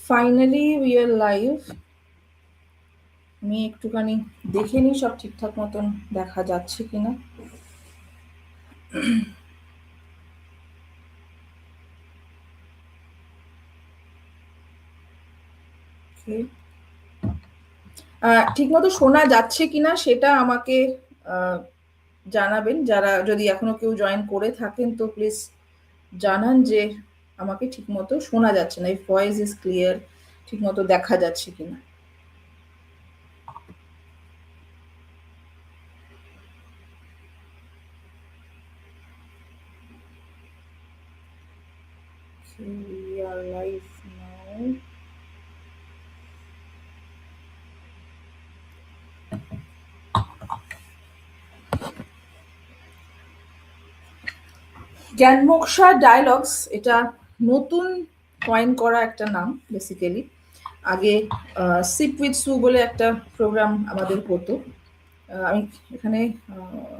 Finally we are live. আমি একটুখানি দেখে নিই সব ঠিকঠাক মতন দেখা যাচ্ছে কিনা। Okay. ঠিক মতো শোনা যাচ্ছে কিনা সেটা আমাকে আহ, জানাবেন। যারা যদি এখনো কেউ জয়েন করে থাকেন তো প্লিজ জানান যে আমাকে ঠিক মতো শোনা যাচ্ছে না, এই ভয়েস ইজ ক্লিয়ার, ঠিক মতো দেখা যাচ্ছে কিনা। We are live now. Gyanmoksha dialogues এটা নতুন কয়েন করা একটা নাম বেসিক্যালি। আগে সিপ উইথ সু বলে একটা প্রোগ্রাম আমাদের হতো। আমি এখানে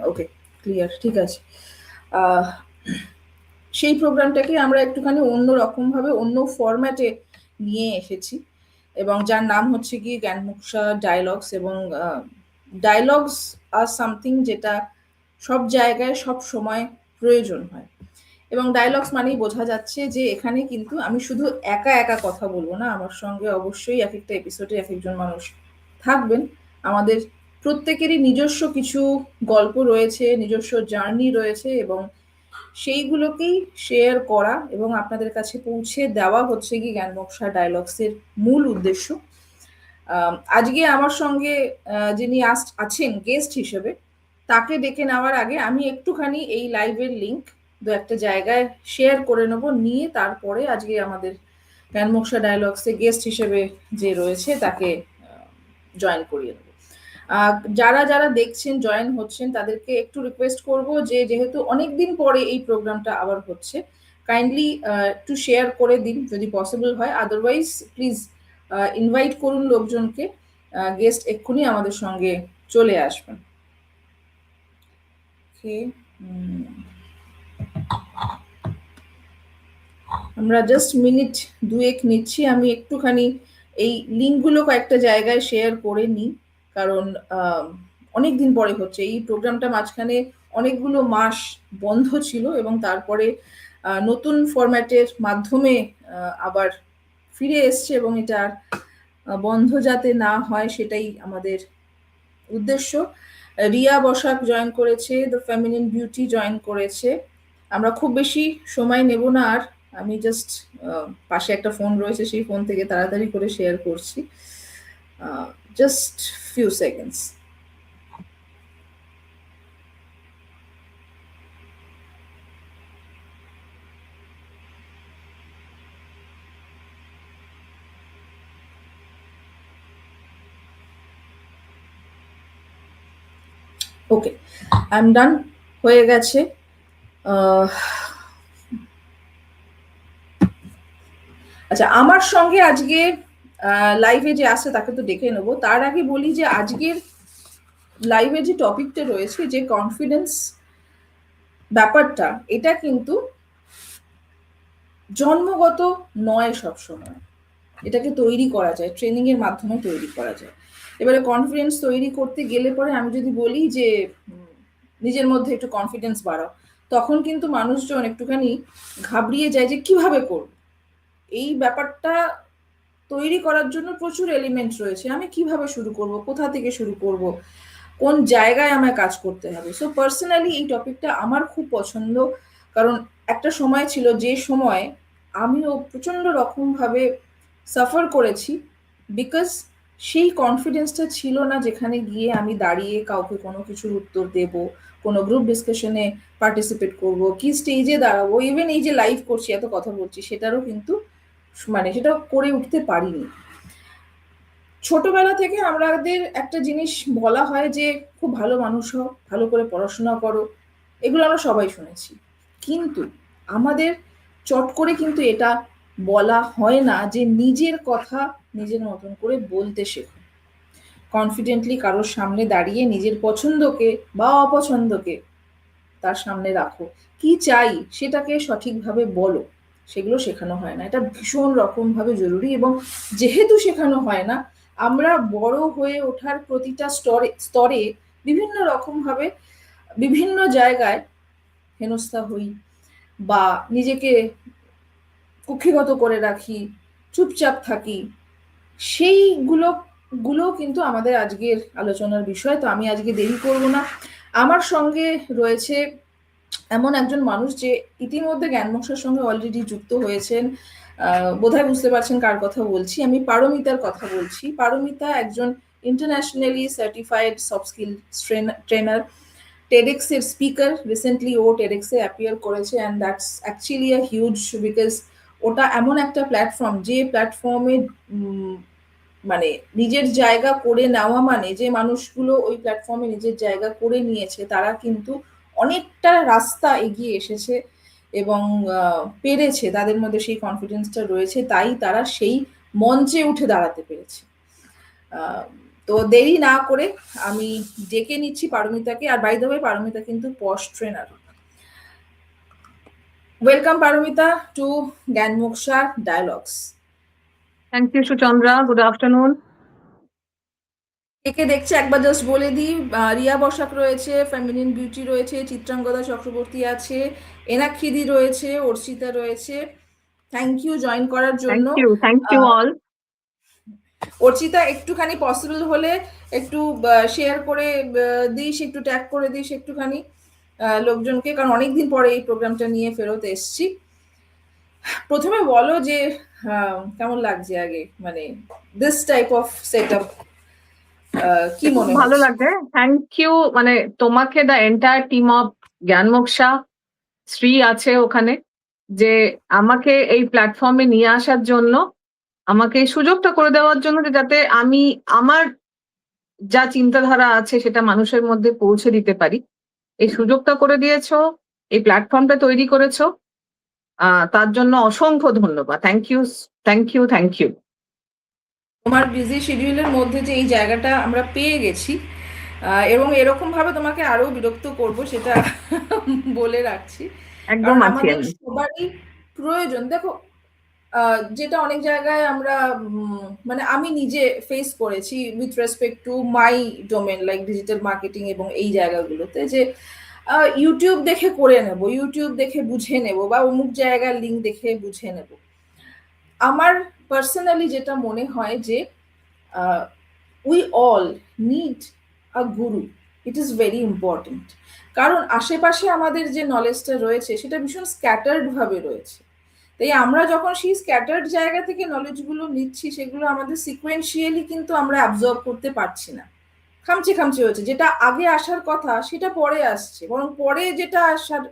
ওকে, ক্লিয়ার, ঠিক আছে। আহ, সেই প্রোগ্রামটাকে আমরা একটুখানি অন্য রকমভাবে অন্য ফরম্যাটে নিয়ে এসেছি, এবং যার নাম হচ্ছে কি জ্ঞানমুক্ষা ডায়ালগস। এবং ডায়ালগস আর সামথিং যেটা সব জায়গায় সব সময় প্রয়োজন হয়। এবং ডায়ালগস মানেই বোঝা যাচ্ছে যে এখানে কিন্তু আমি শুধু একা একা কথা বলবো না, আমার সঙ্গে অবশ্যই এক একটা এপিসোডে এক একজন মানুষ থাকবেন। আমাদের প্রত্যেকেরই নিজস্ব কিছু গল্প রয়েছে, নিজস্ব জার্নি রয়েছে, এবং সেইগুলোকেই শেয়ার করা এবং আপনাদের কাছে পৌঁছে দেওয়া হচ্ছে কি জ্ঞানমোক্ষা ডায়ালগসের মূল উদ্দেশ্য। আজকে আমার সঙ্গে যিনি আছেন গেস্ট হিসেবে, তাকে ডেকে নেওয়ার আগে আমি একটুখানি এই লাইভের লিংক দু একটা জায়গায় শেয়ার করে নেব, নিয়ে তারপরে আজকে আমাদের জ্ঞানমোক্ষা ডায়ালগসে গেস্ট হিসেবে যে রয়েছে তাকে জয়েন করিয়ে নেব। যারা যারা দেখছেন জয়েন হচ্ছেন তাদেরকে একটু রিকোয়েস্ট করব যে যেহেতু অনেকদিন পরে এই প্রোগ্রামটা আবার হচ্ছে, কাইন্ডলি একটু শেয়ার করে দিন যদি পসিবল হয়। আদারওয়াইজ প্লিজ ইনভাইট করুন লোকজনকে। গেস্ট এক্ষুনি আমাদের সঙ্গে চলে আসবেন। Okay. আমরা জাস্ট মিনিট দুয়েক নিচ্ছি, আমি একটুখানি এই লিঙ্কগুলো কয়েকটা জায়গায় শেয়ার করে নিই। কারণ অনেক দিন পরে হচ্ছে এই প্রোগ্রামটা, মাঝখানে অনেকগুলো মাস বন্ধ ছিল এবং তারপরে নতুন ফরম্যাটের মাধ্যমে আবার ফিরে এসছে, এবং এটা আর বন্ধ যাতে না হয় সেটাই আমাদের উদ্দেশ্য। রিয়া বসাক জয়েন করেছে, দ্য ফেমিনিন বিউটি জয়েন করেছে। আমরা খুব বেশি সময় নেব না আর, আমি জাস্ট পাশে একটা ফোন রয়েছে, সেই ফোন থেকে তাড়াতাড়ি করে শেয়ার করছি। Just few seconds. Okay, I am done, হয়ে গেছে। আচ্ছা, আমার সঙ্গে আজকে লাইভে যে আসছে তাকে তো ডেকে নেবো। তার আগে বলি যে আজকের লাইভে যে টপিকটা রয়েছে, যে কনফিডেন্স ব্যাপারটা, এটা কিন্তু জন্মগত নয় সবসময়। এটাকে তৈরি করা যায়, ট্রেনিং এর মাধ্যমে তৈরি করা যায়। এবারে কনফিডেন্স তৈরি করতে গেলে পরে আমি যদি বলি যে নিজের মধ্যে একটু কনফিডেন্স বাড়াও, তখন কিন্তু মানুষজন একটুখানি ঘাবড়িয়ে যায় যে কিভাবে করব। এই ব্যাপারটা তৈরি করার জন্য প্রচুর এলিমেন্ট রয়েছে। আমি কিভাবে শুরু করব, কোথা থেকে শুরু করব, কোন জায়গায় আমায় কাজ করতে হবে। সো পার্সোনালি এই টপিকটা আমার খুব পছন্দ। কারণ একটা সময় ছিল যে সময় আমিও প্রচন্ড রকমভাবে সাফার করেছি, বিকজ সেই কনফিডেন্সটা ছিল না যেখানে গিয়ে আমি দাঁড়িয়ে কাউকে কোনো কিছুর উত্তর দেব, কোনো গ্রুপ ডিসকাশনে পার্টিসিপেট করব, কি স্টেজে দাঁড়াবো, ইভেন এই যে লাইভ করছি এত কথা বলছি সেটারও কিন্তু মানে সেটা করে উঠতে পারিনি। ছোটবেলা থেকে আমাদের একটা জিনিস বলা হয় যে খুব ভালো মানুষ হও, ভালো করে পড়াশোনা করো, এগুলো আমরা সবাই শুনেছি। কিন্তু আমাদের চট করে কিন্তু এটা বলা হয় না যে নিজের কথা নিজের মতন করে বলতে শেখো। কনফিডেন্টলি কারোর সামনে দাঁড়িয়ে নিজের পছন্দকে বা অপছন্দকে তার সামনে রাখো, কি চাই সেটাকে সঠিকভাবে বলো। সেগুলো শেখানো হয় না। এটা ভীষণ রকমভাবে জরুরি, এবং যেহেতু শেখানো হয় না, আমরা বড় হয়ে ওঠার প্রতিটা স্তরে স্তরে বিভিন্ন রকমভাবে বিভিন্ন জায়গায় হেনস্থা হই, বা নিজেকে কুক্ষিগত করে রাখি, চুপচাপ থাকি। সেইগুলো গুলো কিন্তু আমাদের আজকের আলোচনার বিষয়। তো আমি আজকে দেরি করব না। আমার সঙ্গে রয়েছে এমন একজন মানুষ যে ইতিমধ্যে জ্ঞানমোক্ষার সঙ্গে অলরেডি যুক্ত হয়েছেন। বোধহয় বুঝতে পারছেন কার কথা বলছি। আমি পারমিতার কথা বলছি। পারমিতা একজন internationally certified soft skill trainer, TEDx এর স্পিকার। রিসেন্টলি ও টেডেক্স এ অ্যাপিয়ার করেছে, and that's actually a huge, because ওটা এমন একটা প্ল্যাটফর্ম, যে প্ল্যাটফর্মে মানে নিজের জায়গা করে নেওয়া, মানে যে মানুষগুলো ওই প্ল্যাটফর্মে নিজের জায়গা করে নিয়েছে তারা কিন্তু অনেকটা রাস্তা এগিয়ে এসেছে, এবং পেরেছে, তাদের মধ্যে সেই কনফিডেন্সটা রয়েছে, তাই তারা সেই মঞ্চে উঠে দাঁড়াতে পেরেছে। তো দেরি না করে আমি ডেকে নিচ্ছি পারমিতাকে। আর বাই দ্য ওয়ে, পারমিতা কিন্তু posh trainer. Welcome Paromita to Gyanmoksha dialogues. Thank you Suchandra, good afternoon. কে দেখছে একবার জাস্ট বলে দিই। রিয়া বসাক রয়েছে, ফেমিনিন বিউটি রয়েছে, চিত্রাঙ্গদা চক্রবর্তী আছে, এনাক্ষিদি রয়েছে, অর্চিতা রয়েছে। থ্যাংক ইউ জয়েন করার জন্য। Thank you all. অর্চিতা, একটুখানি পসিবল হলে একটু শেয়ার করে দিস, একটু ট্যাগ করে দিস একটুখানি লোকজনকে, কারণ অনেকদিন পরে এই প্রোগ্রামটা নিয়ে ফেরত এসছি। প্রথমে বলো যে কেমন লাগছে আগে, মানে দিস টাইপ অফ সেটআপ কি মনে ভালো হচ্ছে? লাগছে, থ্যাংক ইউ। মানে তোমাকে, the entire team of Gyanmoksha, Shree আছে ওখানে, যে আমাকে এই প্ল্যাটফর্মে নিয়ে আসার জন্য, আমাকে এই সুযোগটা করে দেওয়ার জন্য, যে যাতে আমি আমার যা চিন্তাধারা আছে সেটা মানুষের মধ্যে পৌঁছে দিতে পারি। এই সুযোগটা করে দিয়েছো, এই প্ল্যাটফর্মটা তৈরি করেছো, তার জন্য অসংখ্য ধন্যবাদ। Thank you, thank you, thank you. তোমার বিজি শিডিউলের মধ্যে যে এই জায়গাটা আমরা পেয়ে গেছি, এবং এরকম ভাবে তোমাকে আরো বিরক্ত করব সেটা বলে রাখছি, একদম কারণ আছি আমাদের আমি। সবারই প্রয়োজন। দেখো, যেটা অনেক জায়গায় আমরা মানে আমি নিজে ফেস করেছি with respect to my domain like digital marketing এবং এই জায়গাগুলোতে, যে ইউটিউব দেখে করে নেব, ইউটিউব দেখে বুঝে নেব, বা অমুক জায়গার লিঙ্ক দেখে বুঝে নেব। আমার পার্সোনালি যেটা মনে হয় যে we all need a Guru. It is very important, কারণ আশেপাশে আমাদের যে নলেজটা রয়েছে সেটা ভীষণ স্ক্যাটার্ড ভাবে রয়েছে। তাই আমরা যখন সেই স্ক্যাটার্ড জায়গা থেকে নলেজগুলো নিচ্ছি, সেগুলো আমাদের সিকোয়েন্সিয়ালি কিন্তু আমরা অ্যাবজর্ব করতে পারছি না। খামচে খামচে হচ্ছে, যেটা আগে আসার কথা সেটা পরে আসছে, বরং পরে যেটা আসার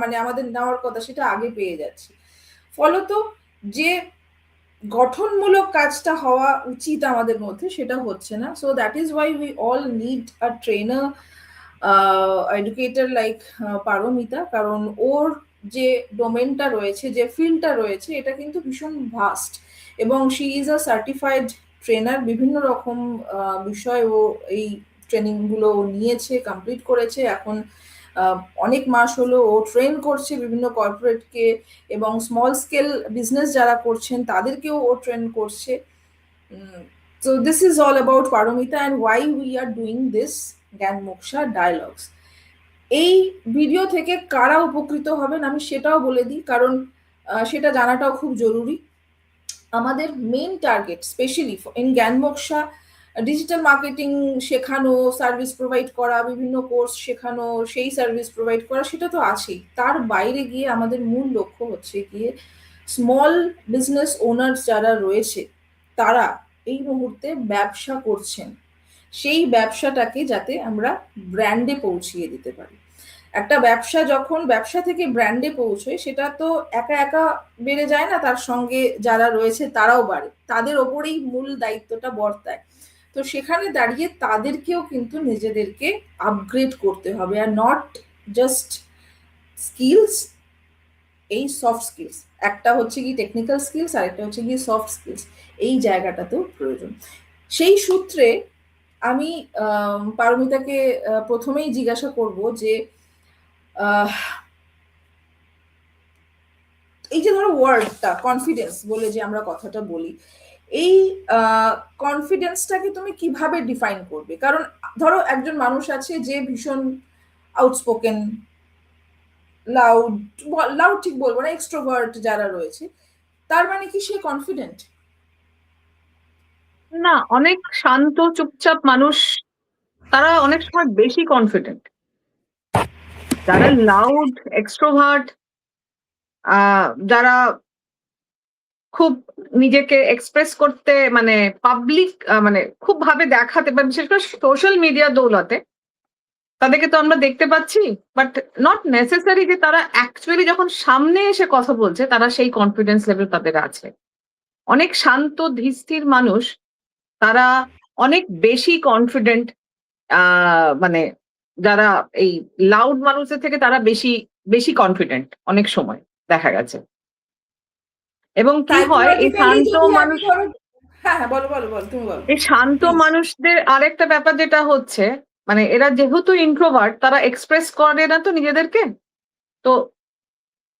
মানে আমাদের নেওয়ার কথা সেটা আগে পেয়ে যাচ্ছি। ফলত যে গঠনমূলক কাজটা হওয়া উচিত আমাদের মধ্যে সেটা হচ্ছে না। So that is why we all need a trainer, educator like Paramita, কারণ ওর যে ডোমেনটা রয়েছে, যে ফিল্ডটা রয়েছে, এটা কিন্তু ভীষণ ভাস্ট, এবং she is a certified trainer. বিভিন্ন রকম বিষয় ও এই ট্রেনিংগুলো নিয়েছে, কমপ্লিট করেছে। এখন অনেক মাস হলো ও ট্রেন করছে বিভিন্ন কর্পোরেটকে, এবং স্মল স্কেল বিজনেস যারা করছেন তাদেরকেও ও ট্রেন করছে। So this is all about Paramita and why we are doing this Gyanmoksha dialogues. এই ভিডিও থেকে কারা উপকৃত হবেন আমি সেটাও বলে দিই, কারণ সেটা জানাটাও খুব জরুরি। আমাদের main target specially in Gyanmoksha, digital marketing শেখানো, সার্ভিস প্রোভাইড করা, বিভিন্ন কোর্স শেখানো, সেই সার্ভিস প্রোভাইড করা, সেটা তো আছেই। তার বাইরে গিয়ে আমাদের মূল লক্ষ্য হচ্ছে গিয়ে স্মল বিজনেস ওনার যারা রয়েছে, তারা এই মুহূর্তে ব্যবসা করছেন, সেই ব্যবসাটাকে যাতে আমরা ব্র্যান্ডে পৌঁছিয়ে দিতে পারি। একটা ব্যবসা যখন ব্যবসা থেকে ব্র্যান্ডে পৌঁছয়, সেটা তো একা একা বেড়ে যায় না, তার সঙ্গে যারা রয়েছে তারাও বাড়ে, তাদের ওপরেই মূল দায়িত্বটা বর্তায়। তো সেখানে দাঁড়িয়ে তাদেরকেও কিন্তু নিজেদেরকে আপগ্রেড করতে হবে, আর নট জাস্ট স্কিলস, এই সফট স্কিলস। একটা হচ্ছে কি টেকনিক্যাল স্কিলস, আর একটা হচ্ছে কি সফট স্কিলস। এই জায়গাটাতেও প্রয়োজন। সেই সূত্রে আমি পারমিতাকে প্রথমেই জিজ্ঞাসা করব যে এই যে ধরো ওয়ার্ডটা কনফিডেন্স বলে যে আমরা কথাটা বলি, এই কনফিডেন্সটাকে তুমি কিভাবে ডিফাইন করবে? কারণ ধরো একজন মানুষ আছে যে ভীষণ আউটস্পোকেন, লাউড, লাউড ঠিক বলবো না, এক্সট্রোভার্ট যারা রয়েছে, তার মানে কি সে কনফিডেন্ট? না, অনেক শান্ত চুপচাপ মানুষ তারা অনেক সময় বেশি কনফিডেন্ট। যারা লাউড এক্সট্রোভার্ট, যারা খুব নিজেকে এক্সপ্রেস করতে মানে পাবলিক মানে খুব ভাবে দেখাতে, বা বিশেষ করে সোশ্যাল মিডিয়া দৌলতে তাদেরকে তো আমরা দেখতে পাচ্ছি, বাট নট নেসেসারি যে তারা অ্যাকচুয়ালি যখন সামনে এসে কথা বলছে তারা সেই কনফিডেন্স লেভেল তাদের আছে। অনেক শান্ত ধীরস্থির মানুষ তারা অনেক বেশি কনফিডেন্ট, মানে যারা এই লাউড মানুষদের থেকে তারা বেশি বেশি কনফিডেন্ট অনেক সময় দেখা গেছে। এবং কি হয়, এই সাইকোলজিক্যালি শান্ত যদি আমি মানুষ, ধরো, হ্যাঁ হ্যাঁ বলো বলো বলো, তুমি বলো এই শান্ত প্লিজ। মানুষদের আরেকটা ব্যাপার যেটা হচ্ছে, মানে এরা যেহেতু ইন্ট্রোভার্ট তারা এক্সপ্রেস করে না তো নিজেদেরকে, তো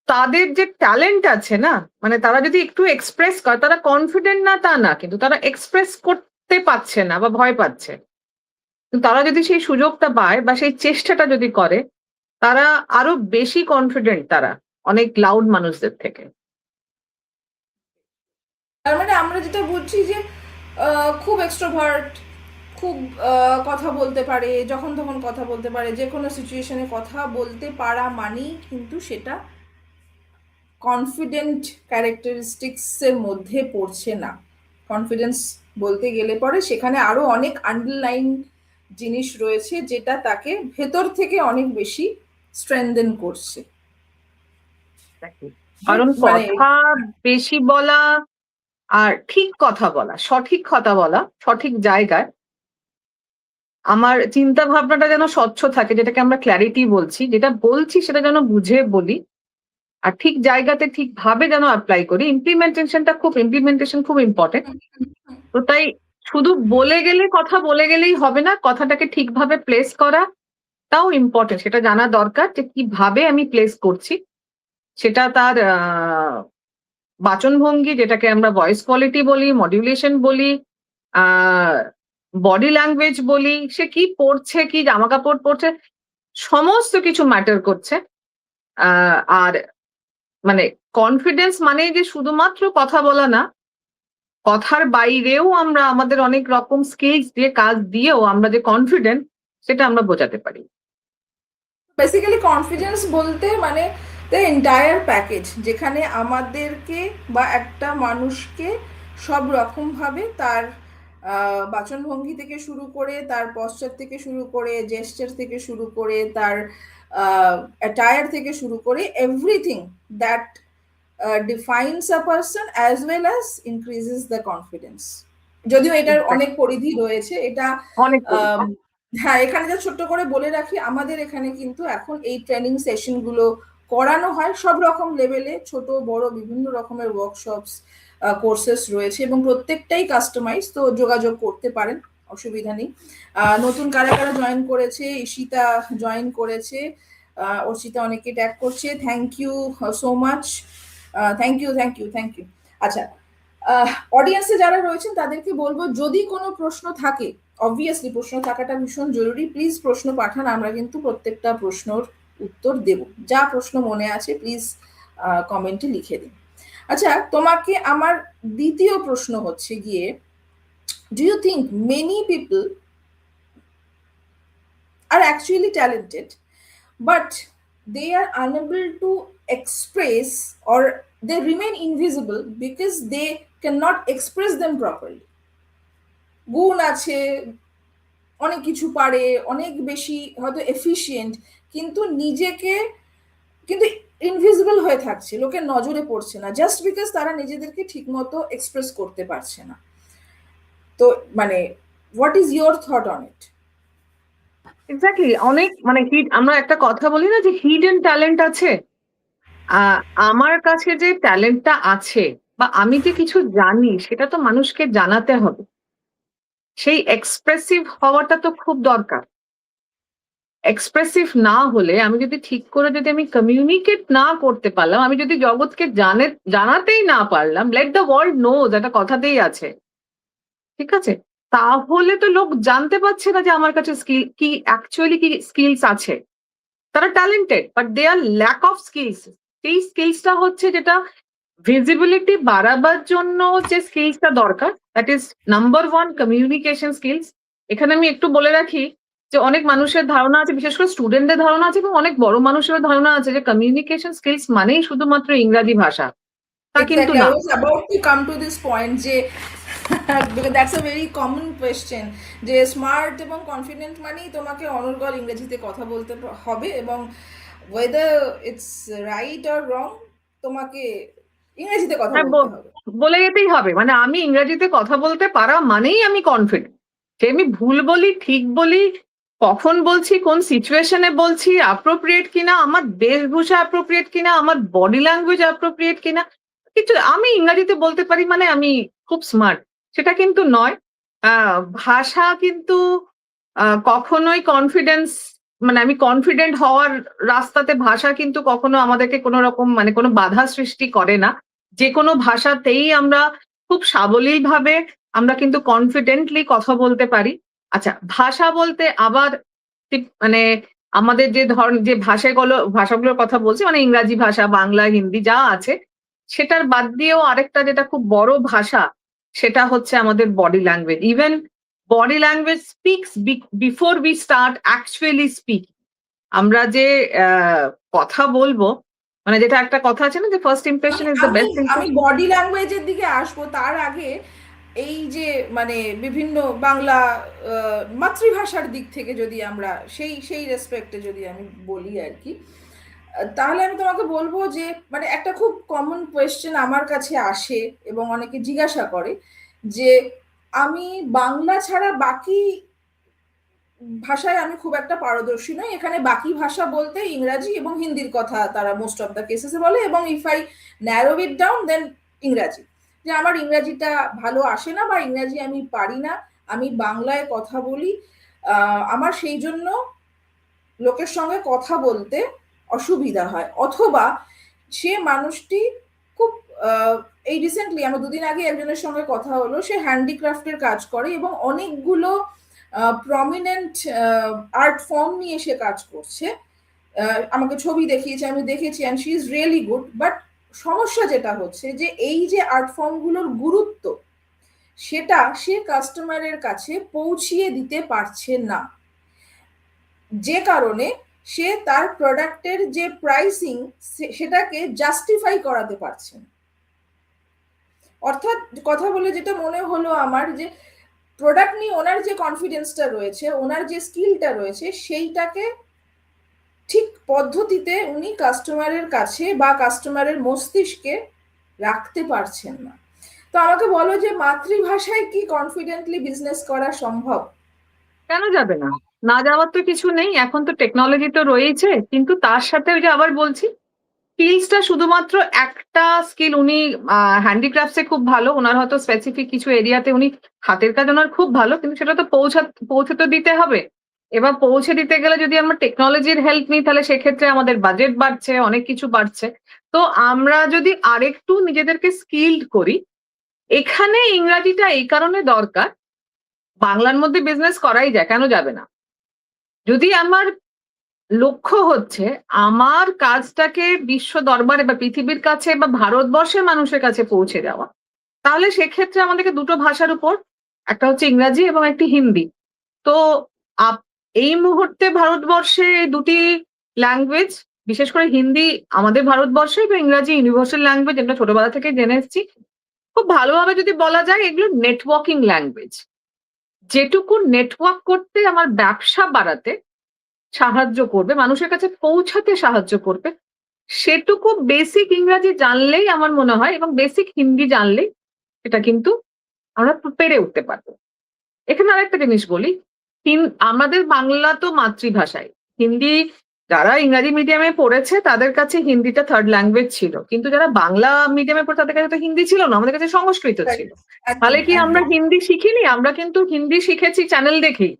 তাদের যে ট্যালেন্ট আছে না, মানে তারা যদি একটু এক্সপ্রেস করে, তারা কনফিডেন্ট না তা না, কিন্তু তারা এক্সপ্রেস করতে পারছে না বা ভয় পাচ্ছে। কিন্তু তারা যদি সেই সুযোগটা পায় বা সেই চেষ্টাটা যদি করে, তারা আরো বেশি কনফিডেন্ট তারা অনেক লাউড মানুষদের থেকে। তার মানে আমরা যেটা বলছি যে খুব এক্সট্রোভার্ট, খুব কথা বলতে পারে, যখন তখন কথা বলতে পারে, যে কোনো সিচুয়েশনে কথা বলতে পারা মানেই কিন্তু সেটা কনফিডেন্ট ক্যারেক্টারিস্টিক্সের মধ্যে পড়ছে না। কনফিডেন্স বলতে গেলে পরে সেখানে আরো অনেক আন্ডারলাইন জিনিস রয়েছে যেটা তাকে ভেতর থেকে অনেক বেশি স্ট্রেংথেন করছে। কারণ মানে কথা বেশি বলা আর ঠিক কথা বলা, সঠিক কথা বলা সঠিক জায়গায়, আমার চিন্তা ভাবনাটা যেন স্বচ্ছ থাকে, যেটাকে আমরা ক্ল্যারিটি বলছি, যেটা বলছি সেটা যেন বুঝে বলি, আর ঠিক জায়গাতে ঠিকভাবে যেন অ্যাপ্লাই করি। ইমপ্লিমেন্টেশন খুব ইম্পর্টেন্ট। তো তাই শুধু বলে গেলে, কথা বলে গেলেই হবে না, কথাটাকে ঠিকভাবে প্লেস করা তাও ইম্পর্টেন্ট। সেটা জানা দরকার যে কিভাবে আমি প্লেস করছি, সেটা তার বাচনভঙ্গি, যেটাকে আমরা ভয়েস কোয়ালিটি বলি, মডিউলেশন বলি, বডি ল্যাঙ্গুয়েজ বলি, সে কি পড়ছে, কি জামা কাপড় পরছে, সমস্ত কিছু ম্যাটার করছে। আর মানে কনফিডেন্স মানে যে শুধুমাত্র কথা বলা না, কথার বাইরেও আমরা আমাদের অনেক রকম স্কিলস দিয়ে কাজ দিয়েও আমরা যে কনফিডেন্ট সেটা আমরা বোঝাতে পারি। বেসিক্যালি কনফিডেন্স বলতে মানে দ্য এন্টায়ার প্যাকেজ, যেখানে আমাদেরকে বা একটা মানুষকে সব রকম ভাবে তার বাচনভঙ্গি থেকে শুরু করে, তার পশ্চাৎ থেকে শুরু করে, জেস্টার থেকে শুরু করে, তার অ্যাটায়ার থেকে শুরু করে, everything that defines a person as well as increases the confidence. যদিও এটার অনেক পরিধি রয়েছে, এটা অনেক আম, হ্যাঁ, এখানে যা ছোট্ট করে বলে রাখি, আমাদের এখানে কিন্তু এখন এই ট্রেনিং সেশন গুলো করানো হয় সব রকম লেভেলে, ছোট বড় বিভিন্ন রকমের ওয়ার্কশপস, কোর্সেস রয়েছে এবং প্রত্যেকটাই কাস্টমাইজ, তো যোগাযোগ করতে পারেন, অসুবিধা নেই। নতুন কারা কারা জয়েন করেছে, ঈশিতা জয়েন করেছে, অর্চিতা অনেকে ট্যাগ করছে, thank you so much, thank you thank you thank you. আচ্ছা, অডিয়েন্সে যারা রয়েছেন তাদেরকে বলবো, যদি কোনো প্রশ্ন থাকে, অবভিয়াসলি প্রশ্ন থাকাটা ভীষণ জরুরি, প্লিজ প্রশ্ন পাঠান, আমরা কিন্তু প্রত্যেকটা প্রশ্নর উত্তর দেব। যা প্রশ্ন মনে আছে প্লিজ কমেন্টে লিখে দিন। আচ্ছা, তোমাকে আমার দ্বিতীয় প্রশ্ন হচ্ছে গিয়ে, do you think many people are actually talented but they are unable to express, or they remain invisible because they cannot express them properly? গুণ আছে, অনেক কিছু পারে, অনেক বেশি হয়তো এফিশিয়েন্ট, কিন্তু নিজেকে কিন্তু ইনভিজিবল হয়ে থাকছে, লোকের নজরে পড়ছে না, জাস্ট বিকজ তারা নিজেদেরকে ঠিকমতো এক্সপ্রেস করতে পারছে না। তো মানে what is your thought on it? Exactly, অনেক মানে আমরা একটা কথা বলি না যে হিডেন ট্যালেন্ট আছে। আমার কাছে যে ট্যালেন্টটা আছে বা আমি যে কিছু জানি সেটা তো মানুষকে জানাতে হবে। সেই এক্সপ্রেসিভ হওয়াটা তো খুব দরকার। এক্সপ্রেসিভ না হলে, আমি যদি ঠিক করে যদি আমি কমিউনিকেট না করতে পারলাম, আমি যদি জগৎকে জানাতেই না পারলাম, লেট দ্য ওয়ার্ল্ড নোজ, একটা কথাতেই আছে, ঠিক আছে, তাহলে তো লোক জানতে পারছে না যে আমার কাছে স্কিল কি, অ্যাকচুয়ালি কি স্কিলস আছে। তারা talented but they are lack of skills. সেই স্কিলসটা হচ্ছে যেটা ভিজিবিলিটি বাড়াবার জন্য যে স্কিলসটা দরকার, that is number one communication skills. এখানে আমি একটু বলে রাখি যে অনেক মানুষের ধারণা আছে, বিশেষ করে স্টুডেন্টদের ধারণা আছে এবং অনেক বড় মানুষের ধারণা আছে যে কমিউনিকেশন স্কিলস মানেই শুধুমাত্র ইংরাজি ভাষা, তা কিন্তু Exactly. I না। was about to come to this point যে because that's a very common question যে স্মার্ট এবং কনফিডেন্ট মানেই তোমাকে অনর্গল ইংরেজিতে কথা বলতে হবে এবং whether it's right or wrong তোমাকে ইংরেজিতে কথা হ্যাঁ, বলতে হবে। বলে যেতেই হবে, মানে আমি ইংরেজিতে কথা বলতে পারা মানেই আমি কনফিডেন্ট। সে আমি ভুল বলি, ঠিক বলি, কখন বলছি, কোন সিচুয়েশনে বলছি, অ্যাপ্রোপ্রিয়েট কিনা, আমার বেশভূষা অ্যাপ্রোপ্রিয়েট কিনা, আমার বডি ল্যাঙ্গুয়েজ অ্যাপ্রোপ্রিয়েট কিনা, কিছু আমি ইংরেজিতে বলতে পারি মানে আমি খুব স্মার্ট, সেটা কিন্তু নয়। ভাষা কিন্তু কখনোই কনফিডেন্স, মানে আমি কনফিডেন্ট হওয়ার রাস্তাতে ভাষা কিন্তু কখনো আমাদেরকে কোনো রকম মানে কোনো বাধা সৃষ্টি করে না। যে কোনো ভাষাতেই আমরা খুব সাবলীল ভাবে আমরা কিন্তু কনফিডেন্টলি কথা বলতে পারি। আচ্ছা, ভাষা বলতে আবার মানে আমাদের যে যে ভাষাগুলোর কথা বলছি, মানে ইংরাজি ভাষা, বাংলা, হিন্দি যা আছে, সেটার বাদ দিয়েও আরেকটা যেটা খুব বড় ভাষা, সেটা হচ্ছে আমাদের body language. Even body language speaks before we start actually speak. আমরা যে কথা বলবো, মানে যেটা একটা কথা আছে না যে first impression is the best আমি ইমপ্রেশন। বডি ল্যাঙ্গুয়েজের দিকে আসবো, তার আগে এই যে মানে বিভিন্ন বাংলা মাতৃভাষার দিক থেকে যদি আমরা সেই সেই রেসপেক্টে যদি আমি বলি আর কি, তাহলে আমি তোমাকে বলবো যে মানে একটা খুব কমন কোয়েশ্চেন আমার কাছে আসে এবং অনেকে জিজ্ঞাসা করে যে আমি বাংলা ছাড়া বাকি ভাষায় আমি খুব একটা পারদর্শী নই, এখানে বাকি ভাষা বলতে ইংরাজি এবং হিন্দির কথা তারা মোস্ট অফ দ্য কেসেসে বলে, এবং if I narrow it down then Ingraji, যে আমার ইংরাজিটা ভালো আসে না বা ইংরাজি আমি পারি না, আমি বাংলায় কথা বলি, আমার সেই জন্য লোকের সঙ্গে কথা বলতে অসুবিধা হয়, অথবা সে মানুষটি খুব এই রিসেন্টলি আমার দুদিন আগে একজনের সঙ্গে কথা হলো, সে হ্যান্ডিক্রাফটের কাজ করে এবং অনেকগুলো প্রমিনেন্ট আর্ট ফর্ম নিয়ে সে কাজ করছে, আমাকে ছবি দেখিয়েছে, আমি দেখেছি, and she is really good. But সমস্যা যেটা হচ্ছে যে এই যে আর্ট ফর্মগুলোর গুরুত্ব সেটা সে কাস্টমারের কাছে পৌঁছিয়ে দিতে পারছে না, যে কারণে সে তার প্রোডাক্টের যে প্রাইসিং সেটাকে জাস্টিফাই করাতে পারছে না। অর্থাৎ কথা বলে যেটা মনে হলো আমার, যে প্রোডাক্ট নিয়ে ওনার যে কনফিডেন্সটা রয়েছে, ওনার যে স্কিলটা রয়েছে, সেইটাকে ঠিক পদ্ধতিতে উনি কাস্টমারের কাছে বা কাস্টমারের মস্তিষ্কে রাখতে পারছেন না। তো আমাকে বলো যে মাতৃভাষায় কি কনফিডেন্টলি বিজনেস করা সম্ভব? কেন যাবে না? না যাওয়ার তো কিছু নেই, এখন তো টেকনোলজি তো রয়েছে, কিন্তু তার সাথে ওই যে আবার বলছি, স্কিলসটা শুধুমাত্র একটা স্কিল, উনি হ্যান্ডিক্রাফটসে খুব ভালো, ওনার হয়তো স্পেসিফিক কিছু এরিয়াতে উনি হাতের কাজ ওনার খুব ভালো, কিন্তু সেটা তো পৌঁছে তো দিতে হবে। এবার পৌঁছে দিতে গেলে যদি আমরা টেকনোলজির হেল্প নিই, তাহলে সেক্ষেত্রে আমাদের বাজেট বাড়ছে, অনেক কিছু বাড়ছে। তো আমরা যদি আরেকটু নিজেদেরকে স্কিলড করি, এখানে ইংরাজিটা এই কারণে দরকার, বাংলার মধ্যে বিজনেস করাই যায়, কেন যাবে না? যদি আমার লক্ষ্য হচ্ছে আমার কাজটাকে বিশ্ব দরবারে বা পৃথিবীর কাছে বা ভারতবর্ষের মানুষের কাছে পৌঁছে দেওয়া, তাহলে সেক্ষেত্রে আমাদেরকে দুটো ভাষার উপর, একটা হচ্ছে ইংরাজি এবং একটি হিন্দি। তো এই মুহূর্তে ভারতবর্ষে এই দুটি ল্যাঙ্গুয়েজ, বিশেষ করে হিন্দি আমাদের ভারতবর্ষে এবং ইংরাজি ইউনিভার্সাল ল্যাঙ্গুয়েজ, যেটা ছোটবেলা থেকে জেনে এসেছি, খুব ভালোভাবে যদি বলা যায় এগুলো নেটওয়ার্কিং ল্যাঙ্গুয়েজ। যেটুকু নেটওয়ার্ক করতে আমার ব্যবসা বাড়াতে সাহায্য করবে, মানুষের কাছে পৌঁছাতে সাহায্য করবে, সেটুকু বেসিক ইংরাজি জানলেই আমার মনে হয়, এবং বেসিক হিন্দি জানলেই এটা কিন্তু আমরা পেরে উঠতে পারবো। এখানে আরেকটা জিনিস বলি, আমাদের বাংলা তো মাতৃভাষায়, হিন্দি যারা ইংরাজি মিডিয়ামে পড়েছে তাদের কাছে হিন্দিটা থার্ড ল্যাঙ্গুয়েজ ছিল, কিন্তু যারা বাংলা মিডিয়ামে পড়ে তাদের কাছে তো হিন্দি ছিল না, আমাদের কাছে সংস্কৃত ছিল। তাহলে কি আমরা হিন্দি শিখিনি? আমরা কিন্তু হিন্দি শিখেছি চ্যানেল দেখেই,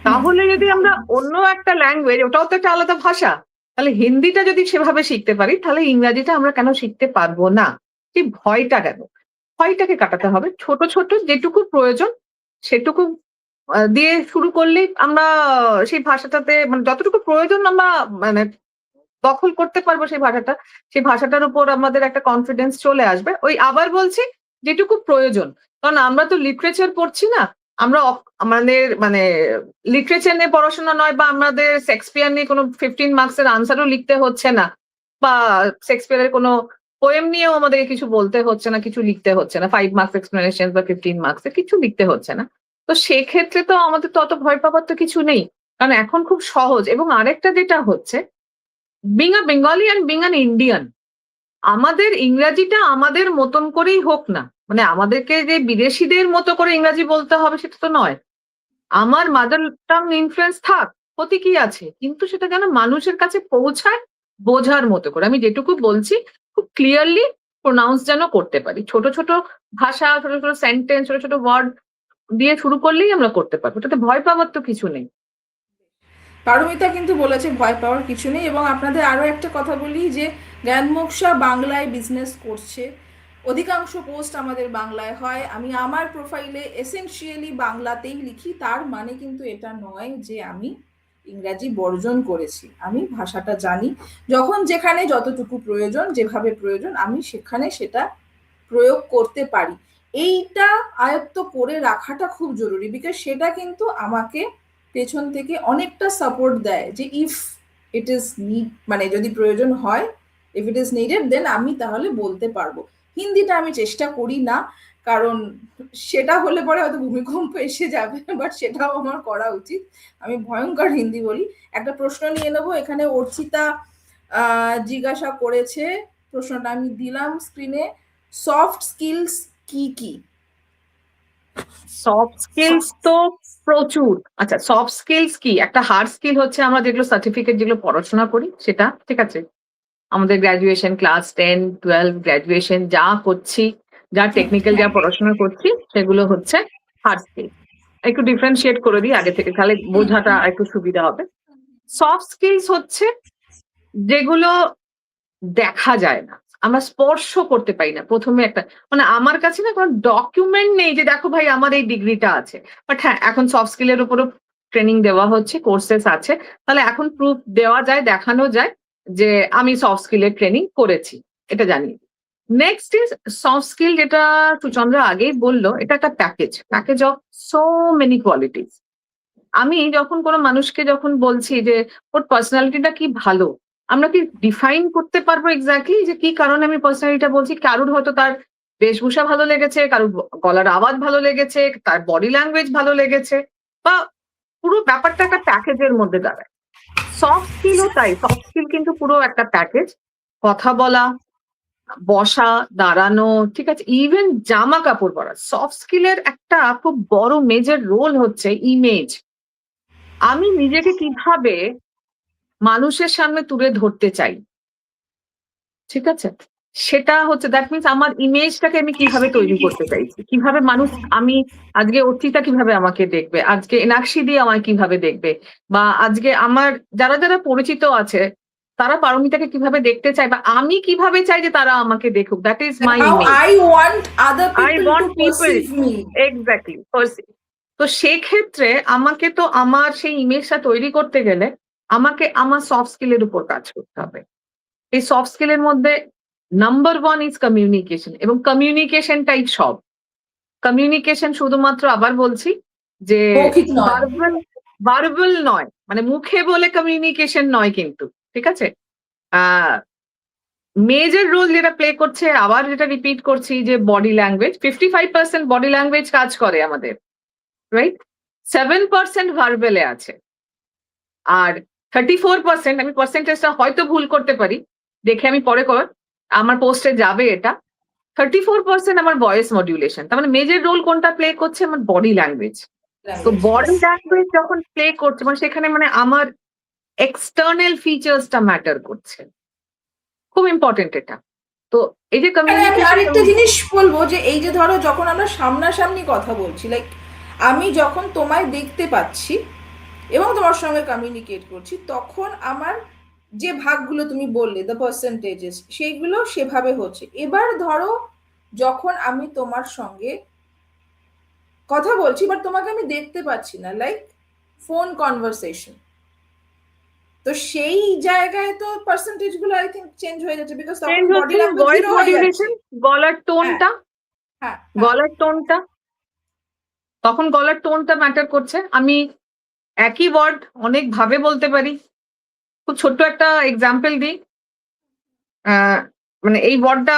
তাহলে যদি আমরা অন্য একটা ল্যাঙ্গুয়েজ, ওটাও তো একটা আলাদা ভাষা, তাহলে হিন্দিটা যদি সেভাবে শিখতে পারি, তাহলে ইংরাজিটা আমরা কেন শিখতে পারবো না? এই ভয়টা কেন? ভয়টাকে কাটাতে হবে। ছোট ছোট যেটুকু প্রয়োজন সেটুকু দিয়ে শুরু করলেই আমরা সেই ভাষাটাতে, মানে যতটুকু প্রয়োজন আমরা মানে দখল করতে পারবো সেই ভাষাটা, সেই ভাষাটার উপর আমাদের একটা কনফিডেন্স চলে আসবে। ওই আবার বলছি, যেটুকু প্রয়োজন। কারণ আমরা তো লিটারেচার পড়ছি না। আমরা আমাদের মানে লিটারেচার নিয়ে পড়াশোনা নয়, বা আমাদের শেক্সপিয়ার নিয়ে কোনো 15 মার্কসের আনসারও লিখতে হচ্ছে না। বা শেক্সপিয়ারের কোনো পোয়েম নিয়েও আমাদেরকে কিছু বলতে হচ্ছে না, কিছু লিখতে হচ্ছে না। 5 মার্কস এক্সপ্লেনেশন বা 15 মার্কস এর কিছু লিখতে হচ্ছে না। তো সেক্ষেত্রে তো আমাদের তো অত ভয় পাবার তো কিছু নেই। কারণ এখন খুব সহজ। এবং আরেকটা যেটা হচ্ছে, being a Bengali and being an Indian, আমাদের ইংরাজিটা আমাদের মতন করেই হোক না। মানে আমাদেরকে যে বিদেশীদের মতো করে ইংরাজি বলতে হবে সেটা তো নয়। আমার মাদার টাং ইনফ্লুয়েন্স থাক, ক্ষতি কি আছে? কিন্তু সেটা যেন মানুষের কাছে পৌঁছায় বোঝার মতো করে। আমি যেটুকু বলছি খুব ক্লিয়ারলি প্রোনাউন্স যেন করতে পারি। ছোট ছোট ভাষা, ছোট ছোট সেন্টেন্স, ছোট ছোট ওয়ার্ড দিয়ে শুরু করলেই আমরা করতে পারবো। এটাতে ভয় পাওয়ার তো কিছু নেই। পারমিতা কিন্তু বলেছে ভয় পাওয়ার কিছু নেই। এবং আপনাদের আরও একটা কথা বলি যে জ্ঞানমোক্ষা বাংলায় বিজনেস করছে, অধিকাংশ পোস্ট আমাদের বাংলায় হয়। আমি আমার প্রোফাইলে এসেনশিয়ালি বাংলাতেই লিখি, তার মানে কিন্তু এটা নয় যে আমি ইংরাজি বর্জন করেছি। আমি ভাষাটা জানি, যখন যেখানে যতটুকু প্রয়োজন, যেভাবে প্রয়োজন আমি সেখানে সেটা প্রয়োগ করতে পারি। এইটা আয়ত্ত করে রাখাটা খুব জরুরি, বিকজ সেটা কিন্তু আমাকে পেছন থেকে অনেকটা সাপোর্ট দেয় যে ইফ ইট ইজ নিড, মানে যদি প্রয়োজন হয়, ইফ ইট ইজ নিডেড, দেন আমি তাহলে বলতে পারবো। হিন্দিটা আমি চেষ্টা করি না, কারণ সেটা হলে পরে হয়তো ভূমিকম্প এসে যাবে, বাট সেটাও আমার করা উচিত। আমি ভয়ঙ্কর হিন্দি বলি। একটা প্রশ্ন নিয়ে নেবো, এখানে অর্চিতা জিজ্ঞাসা করেছে, প্রশ্নটা আমি দিলাম স্ক্রিনে, সফট স্কিলস কি কি? সফট স্কিলস তো প্রচুর। আচ্ছা, সফট স্কিলস কি? একটা হার্ড স্কিল হচ্ছে আমরা যেগুলো সার্টিফিকেট, যেগুলো পড়াশোনা করি সেটা, ঠিক আছে? আমাদের গ্র্যাজুয়েশন, ক্লাস 10, 12 গ্র্যাজুয়েশন যা করছি, যা টেকনিক্যাল যা পড়াশোনা করছি, সেগুলো হচ্ছে হার্ড স্কিল। একটু ডিফারেন্সিয়েট করে দিই আগে থেকে, তাহলে বোঝাটা একটু সুবিধা হবে। সফট স্কিলস হচ্ছে যেগুলো দেখা যায় না, আমরা স্পর্শ করতে পারি না। প্রথমে একটা, মানে আমার কাছে না কোনো ডকুমেন্ট নেই যে দেখো ভাই আমার এই ডিগ্রিটা আছে। বাট হ্যাঁ, এখন সফট স্কিলের উপরও ট্রেনিং দেওয়া হচ্ছে, কোর্সেস আছে। তাহলে এখন প্রুফ দেওয়া যায়, দেখানো যায় যে আমি সফট স্কিলের ট্রেনিং করেছি, এটা জানি। নেক্সট ইজ সফট স্কিল, যেটা সুচন্দ্রা আগেই বললো, এটা একটা package of so many qualities. আমি যখন কোনো মানুষকে যখন বলছি যে ওর পার্সোনালিটিটা কি ভালো, আমরা কি ডিফাইন করতে পারবো এক্স্যাক্টলি যে কি কারণে আমি পার্সোনালিটিটা বলছি? কারুর হয়তো তার বেশভূষা ভালো লেগেছে, কারুর গলার আওয়াজ ভালো লেগেছে, তার বডি ল্যাঙ্গুয়েজ ভালো লেগেছে, বা পুরো ব্যাপারটা একটা প্যাকেজের মধ্যে দাঁড়ায়। সফট স্কিলও তাই। সফট স্কিল কিন্তু পুরো একটা প্যাকেজ। কথা বলা, বসা, দাঁড়ানো, ঠিক আছে, ইভেন জামা কাপড় পরা। সফট স্কিলের একটা খুব বড় মেজর রোল হচ্ছে ইমেজ। আমি নিজেকে কিভাবে মানুষের সামনে তুলে ধরতে চাই, ঠিক আছে? সেটা হচ্ছে, দ্যাট মিনস আমার ইমেজটাকে আমি কিভাবে তৈরি করতে চাইছি, কিভাবে মানুষ, আমি আজকে অর্চিতা কিভাবে আমাকে দেখবে, আজকে এনাক্ষী দিয়ে আমায় কিভাবে দেখবে, বা আজকে আমার যারা যারা পরিচিত আছে তারা পারমিতাকে কিভাবে দেখতে চায়, বা আমি কিভাবে চাই যে তারা আমাকে দেখুক। That is my How image. I want other I people want to people, perceive me. Exactly. তো সেক্ষেত্রে আমাকে তো আমার সেই ইমেজটা তৈরি করতে গেলে আমাকে আমার সফট স্কিলের উপর কাজ করতে হবে। এই সফট স্কিলের মধ্যে নাম্বার 1 ইজ কমিউনিকেশন, এবং কমিউনিকেশনটাই সব। কমিউনিকেশন শুধুমাত্র, আবার বলছি, যে মৌখিক নয়। ভার্বাল নয়, মানে মুখে বলে কমিউনিকেশন নয় কিন্তু, ঠিক আছে? আহ মেজর রোল যেটা প্লে করছে, আবার যেটা রিপিট করছি, যে বডি ল্যাঙ্গুয়েজ। 55% বডি ল্যাঙ্গুয়েজ কাজ করে আমাদের, রাইট? 7% ভার্বেলে আছে। আর 34%, আমি পার্সেন্টেজটা হয়তো ভুল করতে পারি, দেখে আমি পরে আমার পোস্টে যাবে এটা। 34% আমার ভয়েস মডিউলেশন। তার মানে মেজর রোল কোনটা প্লে করছে? আমার বডি ল্যাঙ্গুয়েজ। তো Language, বডি yes. ল্যাঙ্গুয়েজ যখন প্লে করছে, মানে সেখানে মানে আমার এক্সটার্নাল ফিচার্সটা ম্যাটার করছে। খুব ইম্পর্টেন্ট এটা। তো এই যে এখানে আমি কমিউনিকেশন, আরেকটা জিনিস বলবো, যে এই যে ধরো যখন আমরা সামনাসামনি কথা বলছি, লাইক আমি যখন তোমায় দেখতে পাচ্ছি, এবং তোমার সঙ্গে কমিউনিকেট করছি, তখন আমার যে ভাগগুলো তুমি বললে দ্য পার্সেন্টেজেস, সেইগুলো সেভাবে হচ্ছে। এবার ধরো যখন আমি তোমার সঙ্গে কথা বলছি বাট তোমাকে আমি দেখতে পাচ্ছি না, লাইক ফোন কনভারসেশন, তো সেই জায়গায় তো পার্সেন্টেজ গুলো আই থিঙ্ক চেঞ্জ হয়ে যাচ্ছে, বিকজ তখন চেঞ্জ বডি হচ্ছে ল্যাঙ্গুয়েজ ভয়েস জিরো হয়ে যাচ্ছে। মডিউলেশন, গলার হ্যাঁ টোনটা, হ্যাঁ হ্যাঁ। গলার টোনটা, তখন গলার টোনটা ম্যাটার করছে। আমি একই ওয়ার্ড অনেক ভাবে বলতে পারি। খুব ছোট্ট একটা এক্সাম্পল দিই। আহ, মানে এই ওয়ার্ডটা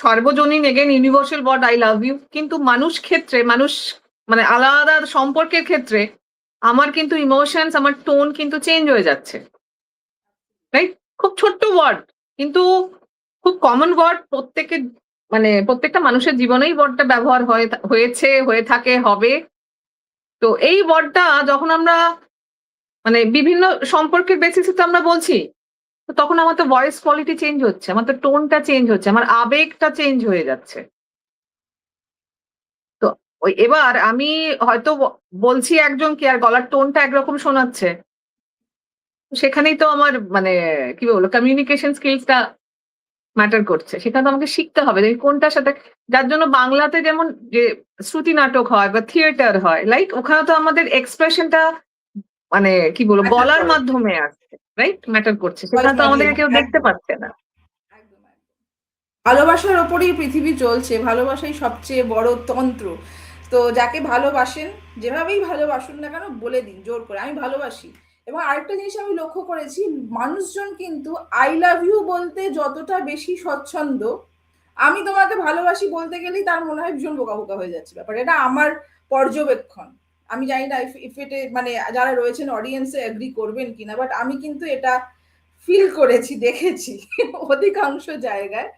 সার্বজনীন, again universal word I love you, কিন্তু মানুষ ক্ষেত্রে, মানুষ মানে আলাদা সম্পর্কের ক্ষেত্রে আমার কিন্তু ইমোশনস, আমার টোন কিন্তু চেঞ্জ হয়ে যাচ্ছে, রাইট? খুব ছোট্ট ওয়ার্ড, কিন্তু খুব কমন ওয়ার্ড, প্রত্যেকের মানে প্রত্যেকটা মানুষের জীবনেই ওয়ার্ডটা ব্যবহার হয়েছে, হয়ে থাকে, হবে। তো এই ওয়ার্ডটা যখন আমরা মানে বিভিন্ন সম্পর্কের বেসিসে তো আমরা বলছি, তো তখন আমার তো ভয়েস কোয়ালিটি চেঞ্জ হচ্ছে, আমার তো টোনটা চেঞ্জ হচ্ছে, আমার আবেগটা চেঞ্জ হয়ে যাচ্ছে। তো ওই এবার আমি হয়তো বলছি একজনকে আর গলার টোনটা একরকম শোনাচ্ছে, সেখানেই তো আমার মানে কি বলবো, কমিউনিকেশন স্কিলসটা ম্যাটার করছে। সেখানে তো আমাকে শিখতে হবে যে কোনটার সাথে, যার জন্য বাংলাতে যেমন যে শ্রুতি নাটক হয় বা থিয়েটার হয়, লাইক ওখানে তো আমাদের এক্সপ্রেশনটা মানে কি বলবো, ম্যাটার গলার করে, মাধ্যমে আসছে, রাইট? ম্যাটার করছে, ভয়েস সেখানে তো আমাদেরকে মডুলেশন, কেউ দেখতে একদম পাচ্ছে না। একদম একদম। ভালোবাসার ওপরেই পৃথিবী চলছে, ভালোবাসাই সবচেয়ে বড় তন্ত্র। তো যাকে ভালোবাসেন, যেভাবেই ভালোবাসুন না কেন, বলে দিন জোর করে আমি ভালোবাসি। এবং আরেকটা জিনিস আমি লক্ষ্য করেছি, মানুষজন কিন্তু আই লাভ ইউ বলতে যতটা বেশি স্বচ্ছন্দ, আমি তোমাকে ভালোবাসি বলতে গেলেই তার মনে হয় ভীষণ বোকা বোকা হয়ে যাচ্ছে ব্যাপার। এটা আমার পর্যবেক্ষণ। আমি জানি না ইফ এটে মানে যারা রয়েছেন অডিয়েন্সে এগ্রি করবেন কিনা, বাট আমি কিন্তু এটা ফিল করেছি, দেখেছি অধিকাংশ জায়গায়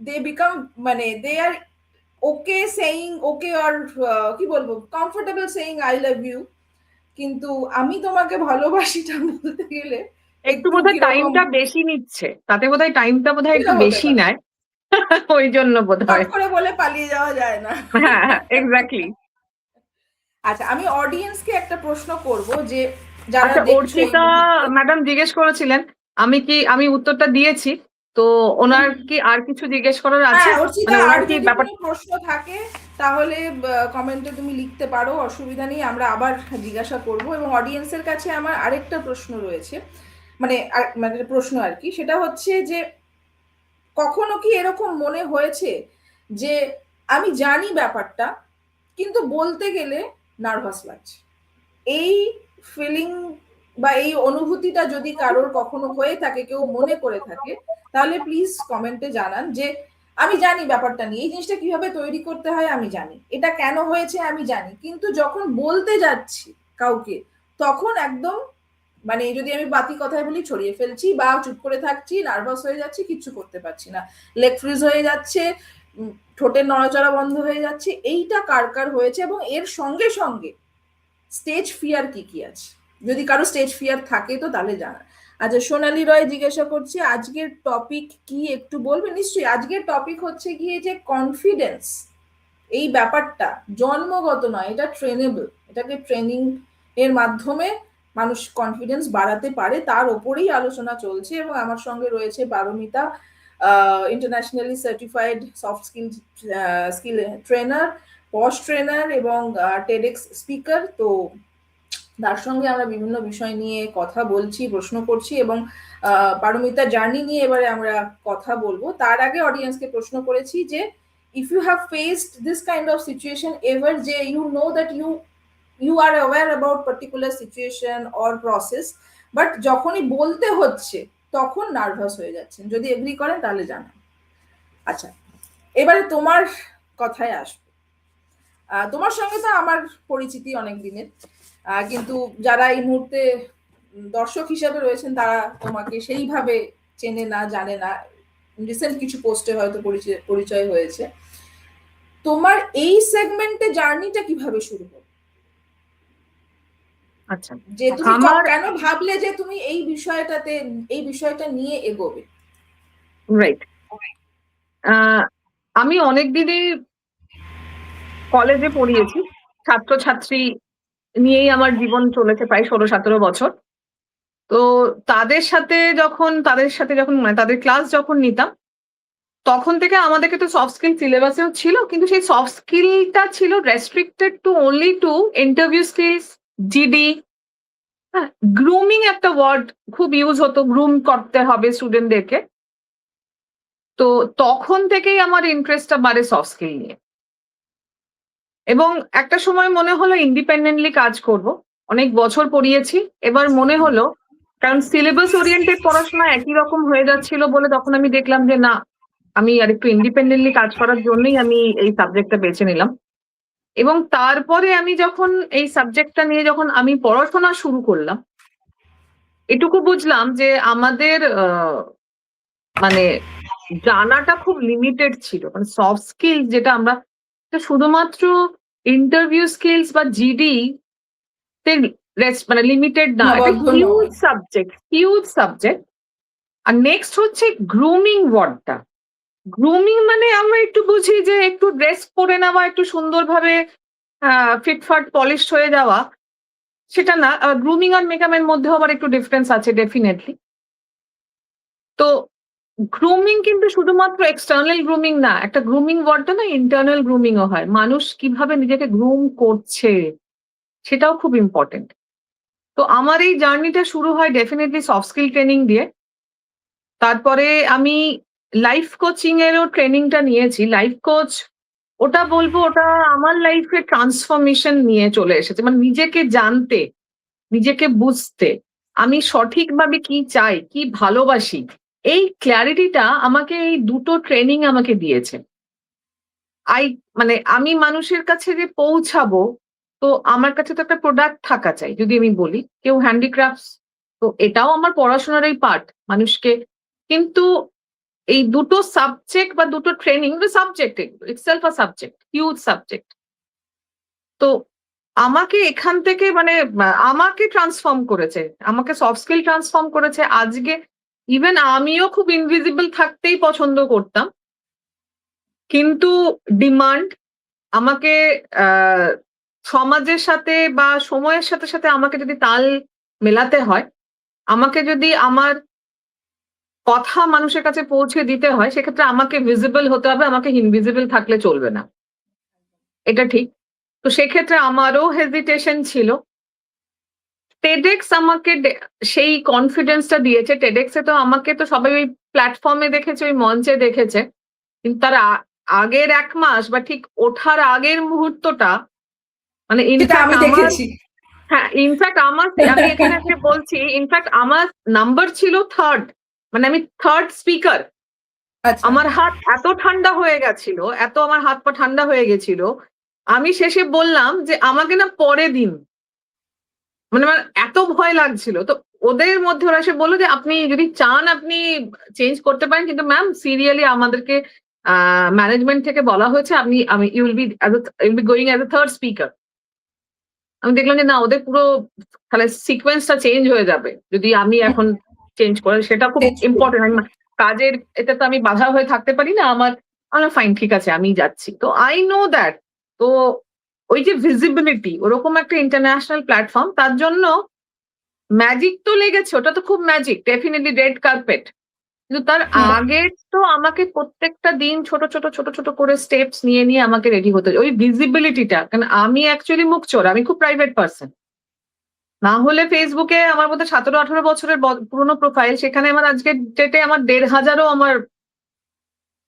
দে বিকাম মানে দে আর ওকে সেইং ওকে, আর কি বলবো, comfortable saying I love you, কিন্তু আমি তোমাকে ভালোবাসিটা বলতে গেলে একটু একটু বোধহয় কিরকম, টাইমটা বেশি নিচ্ছে, তাতে বোধহয় টাইমটা বোধহয় একটু সেটা হতে বেশি পারে। নেয়। ওই জন্য চট বোধহয়। করে বলে পালিয়ে যাওয়া যায় না। হ্যাঁ হ্যাঁ, এক্স্যাক্টলি। আচ্ছা, আমি অডিয়েন্সকে একটা প্রশ্ন করব, যে যারা আচ্ছা, দেখছো এই অর্চিতা মুহূর্তে। ম্যাডাম জিজ্ঞেস করেছিলেন, আমি উত্তরটা দিয়েছি। তো ওনার কি আর কিছু জিজ্ঞেস করার আছে? হ্যাঁ অর্চিতা, মানে আর ওনার কি যদি ব্যাপার? কোনো প্রশ্ন থাকে তাহলে কমেন্টে তুমি লিখতে পারো, অসুবিধা নেই, আমরা আবার জিজ্ঞাসা করব। এবং অডিয়েন্সের কাছে আমার আরেকটা প্রশ্ন রয়েছে, মানে মানে প্রশ্ন আর কি, সেটা হচ্ছে যে কখনো কি এরকম মনে হয়েছে যে আমি জানি ব্যাপারটা কিন্তু বলতে গেলে নার্ভাস লাগছে? এই ফিলিং বা এই অনুভূতিটা যদি কারোর কখনো হয়ে থাকে, কেউ মনে করে থাকে, তাহলে প্লিজ কমেন্টে জানান যে আমি জানি ব্যাপারটা নিয়ে, এই জিনিসটা কিভাবে তৈরি করতে হয় আমি জানি, এটা কেন হয়েছে আমি জানি, কিন্তু যখন বলতে যাচ্ছি কাউকে, তখন একদম মানে যদি আমি বাতি কথায় বলি, ছড়িয়ে ফেলছি বা চুপ করে থাকছি, নার্ভাস হয়ে যাচ্ছি, কিচ্ছু করতে পারছি না, লেগ ফ্রিজ হয়ে যাচ্ছে, ঠোঁটের নড়াচড়া বন্ধ হয়ে যাচ্ছে। এইটা কার কার হয়েছে, এবং এর সঙ্গে সঙ্গে স্টেজ ফিয়ার কি কি আছে, যদি কারো স্টেজ ফিয়ার থাকে তো তাহলে জানা। আচ্ছা, সোনালী রয় জিজ্ঞাসা করছে আজকের টপিক কি, একটু বলবে? নিশ্চয়ই, আজকের টপিক হচ্ছে গিয়ে যে কনফিডেন্স, এই ব্যাপারটা জন্মগত নয়, এটা ট্রেনেবল, এটাকে ট্রেনিং এর মাধ্যমে মানুষ কনফিডেন্স বাড়াতে পারে, তার ওপরেই আলোচনা চলছে। এবং আমার সঙ্গে রয়েছে Paramita, internationally certified soft skill trainer, POSH trainer এবং টেডেক্স স্পিকার। তো তার সঙ্গে আমরা বিভিন্ন বিষয় নিয়ে কথা বলছি, প্রশ্ন করছি, এবং পারমিতা জার্নি নিয়ে এবারে আমরা কথা বলবো। তার আগে অডিয়েন্সকে প্রশ্ন করেছি যে if you have faced this kind of situation ever, যে you know that you are aware about particular situation or process, but যখনই বলতে হচ্ছে তখন নার্ভাস হয়ে যাচ্ছেন, যদি এগ্রি করেন তাহলে জানান। আচ্ছা, এবারে তোমার কথায় আসবো। তোমার সঙ্গে তো আমার পরিচিতি অনেক দিনের, কিন্তু যারা এই মুহূর্তে দর্শক হিসাবে রয়েছেন তারা তোমাকে সেইভাবে চেনে না, জানে না, রিসেন্ট কিছু পোস্টে হয়তো পরিচয় হয়েছে। তোমার এই সেগমেন্টে জার্নিটা কিভাবে শুরু হলো, আচ্ছা, যে তুমি আমার কেন ভাবলে যে তুমি এই বিষয়টাতে, এই বিষয়টা নিয়ে এগোবে? রাইট, আমি অনেকদিনই কলেজে পড়িয়েছি, ছাত্রছাত্রী নিয়েই আমার জীবন চলেছে প্রায় 16-17 বছর। তো তাদের সাথে যখন মানে তাদের ক্লাস যখন নিতাম, তখন থেকে আমাদেরকে তো সফট স্কিল সিলেবাসেও ছিল। কিন্তু সেই সফট স্কিলটা ছিল restricted to only to interview skills, GD, হ্যাঁ? গ্রুমিং একটা ওয়ার্ড খুব ইউজ হতো, গ্রুম করতে হবে স্টুডেন্টদেরকে। তো তখন থেকেই আমার ইন্টারেস্টটা বাড়ে সফট স্কিল নিয়ে। এবং একটা সময় মনে হলো ইন্ডিপেন্ডেন্টলি কাজ করব। অনেক বছর পড়িয়েছি। এবার মনে হলো, কারণ সিলেবাস ওরিয়েন্টেড পড়াশোনা একই রকম হয়ে যাচ্ছিল বলে তখন আমি দেখলাম যে না, আমি আরেকটু ইন্ডিপেন্ডেন্টলি কাজ করার জন্যই আমি এই সাবজেক্টটা বেছে নিলাম। এবং তারপরে আমি যখন এই সাবজেক্টটা নিয়ে যখন আমি পড়াশোনা শুরু করলাম, এটুকু বুঝলাম যে আমাদের মানে জানাটা খুব লিমিটেড ছিল। মানে সফট স্কিল যেটা আমরা শুধুমাত্র ইন্টারভিউ স্কিলস বা জিডি তে মানে লিমিটেড না, এটা সীমাবদ্ধ নয়। Huge subject. আর নেক্সট হচ্ছে গ্রুমিং ওয়ার্ডটা। গ্রুমিং মানে আমরা একটু বুঝি যে একটু ড্রেস পরে নেওয়া, একটু সুন্দরভাবে ফিটফাট পলিশ হয়ে যাওয়া, সেটা না। গ্রুমিং আর মেকআপের মধ্যেও আবার একটু ডিফারেন্স আছে ডেফিনেটলি। তো গ্রুমিং কিন্তু শুধুমাত্র এক্সটার্নাল গ্রুমিং না, একটা গ্রুমিং ওয়ার্ডটা না ইন্টারনাল গ্রুমিংও হয়। মানুষ কিভাবে নিজেকে গ্রুম করছে সেটাও খুব ইম্পর্টেন্ট। তো আমার এই জার্নিটা শুরু হয় ডেফিনেটলি সফট স্কিল ট্রেনিং দিয়ে। তারপরে আমি লাইফ কোচিং এরও ট্রেনিংটা নিয়েছি। লাইফ কোচ, ওটা বলবো ওটা আমার লাইফে ট্রান্সফরমেশন নিয়ে চলে এসেছে। মানে নিজেকে জানতে, নিজেকে বুঝতে, আমি সঠিকভাবে কি চাই, কি ভালোবাসি, এই ক্ল্যারিটিটা আমাকে এই দুটো ট্রেনিং আমাকে দিয়েছে। আই মানে আমি মানুষের কাছে যে পৌঁছাবো, তো আমার কাছে তো একটা প্রোডাক্ট থাকা চাই। যদি আমি বলি কেউ হ্যান্ডিক্রাফটস, তো এটাও আমার পড়াশোনারই পার্ট মানুষকে। কিন্তু এই দুটো সাবজেক্ট বা দুটো ট্রেনিং, সাবজেক্ট ইটসেলফ আ সাবজেক্ট, হিউজ সাবজেক্ট। তো আমাকে এখান থেকে মানে আমাকে ট্রান্সফর্ম করেছে, আমাকে সফট স্কিল ট্রান্সফর্ম করেছে। আজকে ইভেন আমিও খুব ইনভিজিবল থাকতেই পছন্দ করতাম, কিন্তু ডিমান্ড আমাকে আহ সমাজের সাথে বা সময়ের সাথে সাথে আমাকে যদি তাল মেলাতে হয়, আমাকে যদি আমার কথা মানুষের কাছে পৌঁছে দিতে হয়, সেক্ষেত্রে আমাকে ভিজিবল হতে হবে, আমাকে ইনভিজিবল থাকলে চলবে না। এটা ঠিক। তো সেক্ষেত্রে আমারও হেজিটেশন ছিল। টেডেক্স আমাকে সেই কনফিডেন্সটা দিয়েছে। টেডেক্সে তো আমাকে তো সবাই ওই প্ল্যাটফর্মে দেখেছে, ওই মঞ্চে দেখেছে। কিন্তু তার আগের 1 মাস বা ঠিক ওঠার আগের মুহূর্তটা, মানে সেটা আমি দেখেছি। হ্যাঁ, ইনফ্যাক্ট আমি এখানে আজকে বলছি, ইনফ্যাক্ট আমার নাম্বার ছিল 3rd, মানে আমি 3rd স্পিকার। আচ্ছা। আমার হাত এত ঠান্ডা হয়ে গেছিল, এত আমার হাত পা ঠান্ডা হয়ে গেছিল, আমি শেষে বললাম যে আমাকে না পরে দিন। মানে আমার এত ভয় লাগছিল। তো ওদের মধ্যে ওরা এসে বলল যে আপনি যদি চান আপনি চেঞ্জ করতে পারেন, কিন্তু ম্যাম সিরিয়ালি আমাদেরকে ম্যানেজমেন্ট থেকে বলা হয়েছে আমি you will be going as a 3rd speaker. আমি দেখলাম যে না, ওদের পুরো তাহলে সিকোয়েন্সটা চেঞ্জ হয়ে যাবে যদি আমি এখন চেঞ্জ করে। সেটা খুব ইম্পর্টেন্ট। আমি কাজের এতে তো আমি বাধা হয়ে থাকতে পারি না। আমার ফাইন, ঠিক আছে, আমি যাচ্ছি। তো আই নো দ্যাট। তো ওই যে ভিজিবিলিটি, ওরকম একটা ইন্টারন্যাশনাল প্ল্যাটফর্ম, তার জন্য ম্যাজিক তো লেগেছে। ওটা তো খুব ম্যাজিক, ডেফিনেটলি রেড কার্পেট। কিন্তু তার আগে তো আমাকে প্রত্যেকটা দিন ছোট ছোট করে স্টেপস নিয়ে নিয়ে আমাকে রেডি হতে হয়। ওই ভিজিবিলিটিটা, কারণ আমি অ্যাকচুয়ালি মুখ চোর, আমি খুব প্রাইভেট পার্সন। না হলে ফেসবুকে আমার মধ্যে 17-18 বছরের পুরনো প্রোফাইল, সেখানে আমার আজকের ডেটে আমার 1,500ও আমার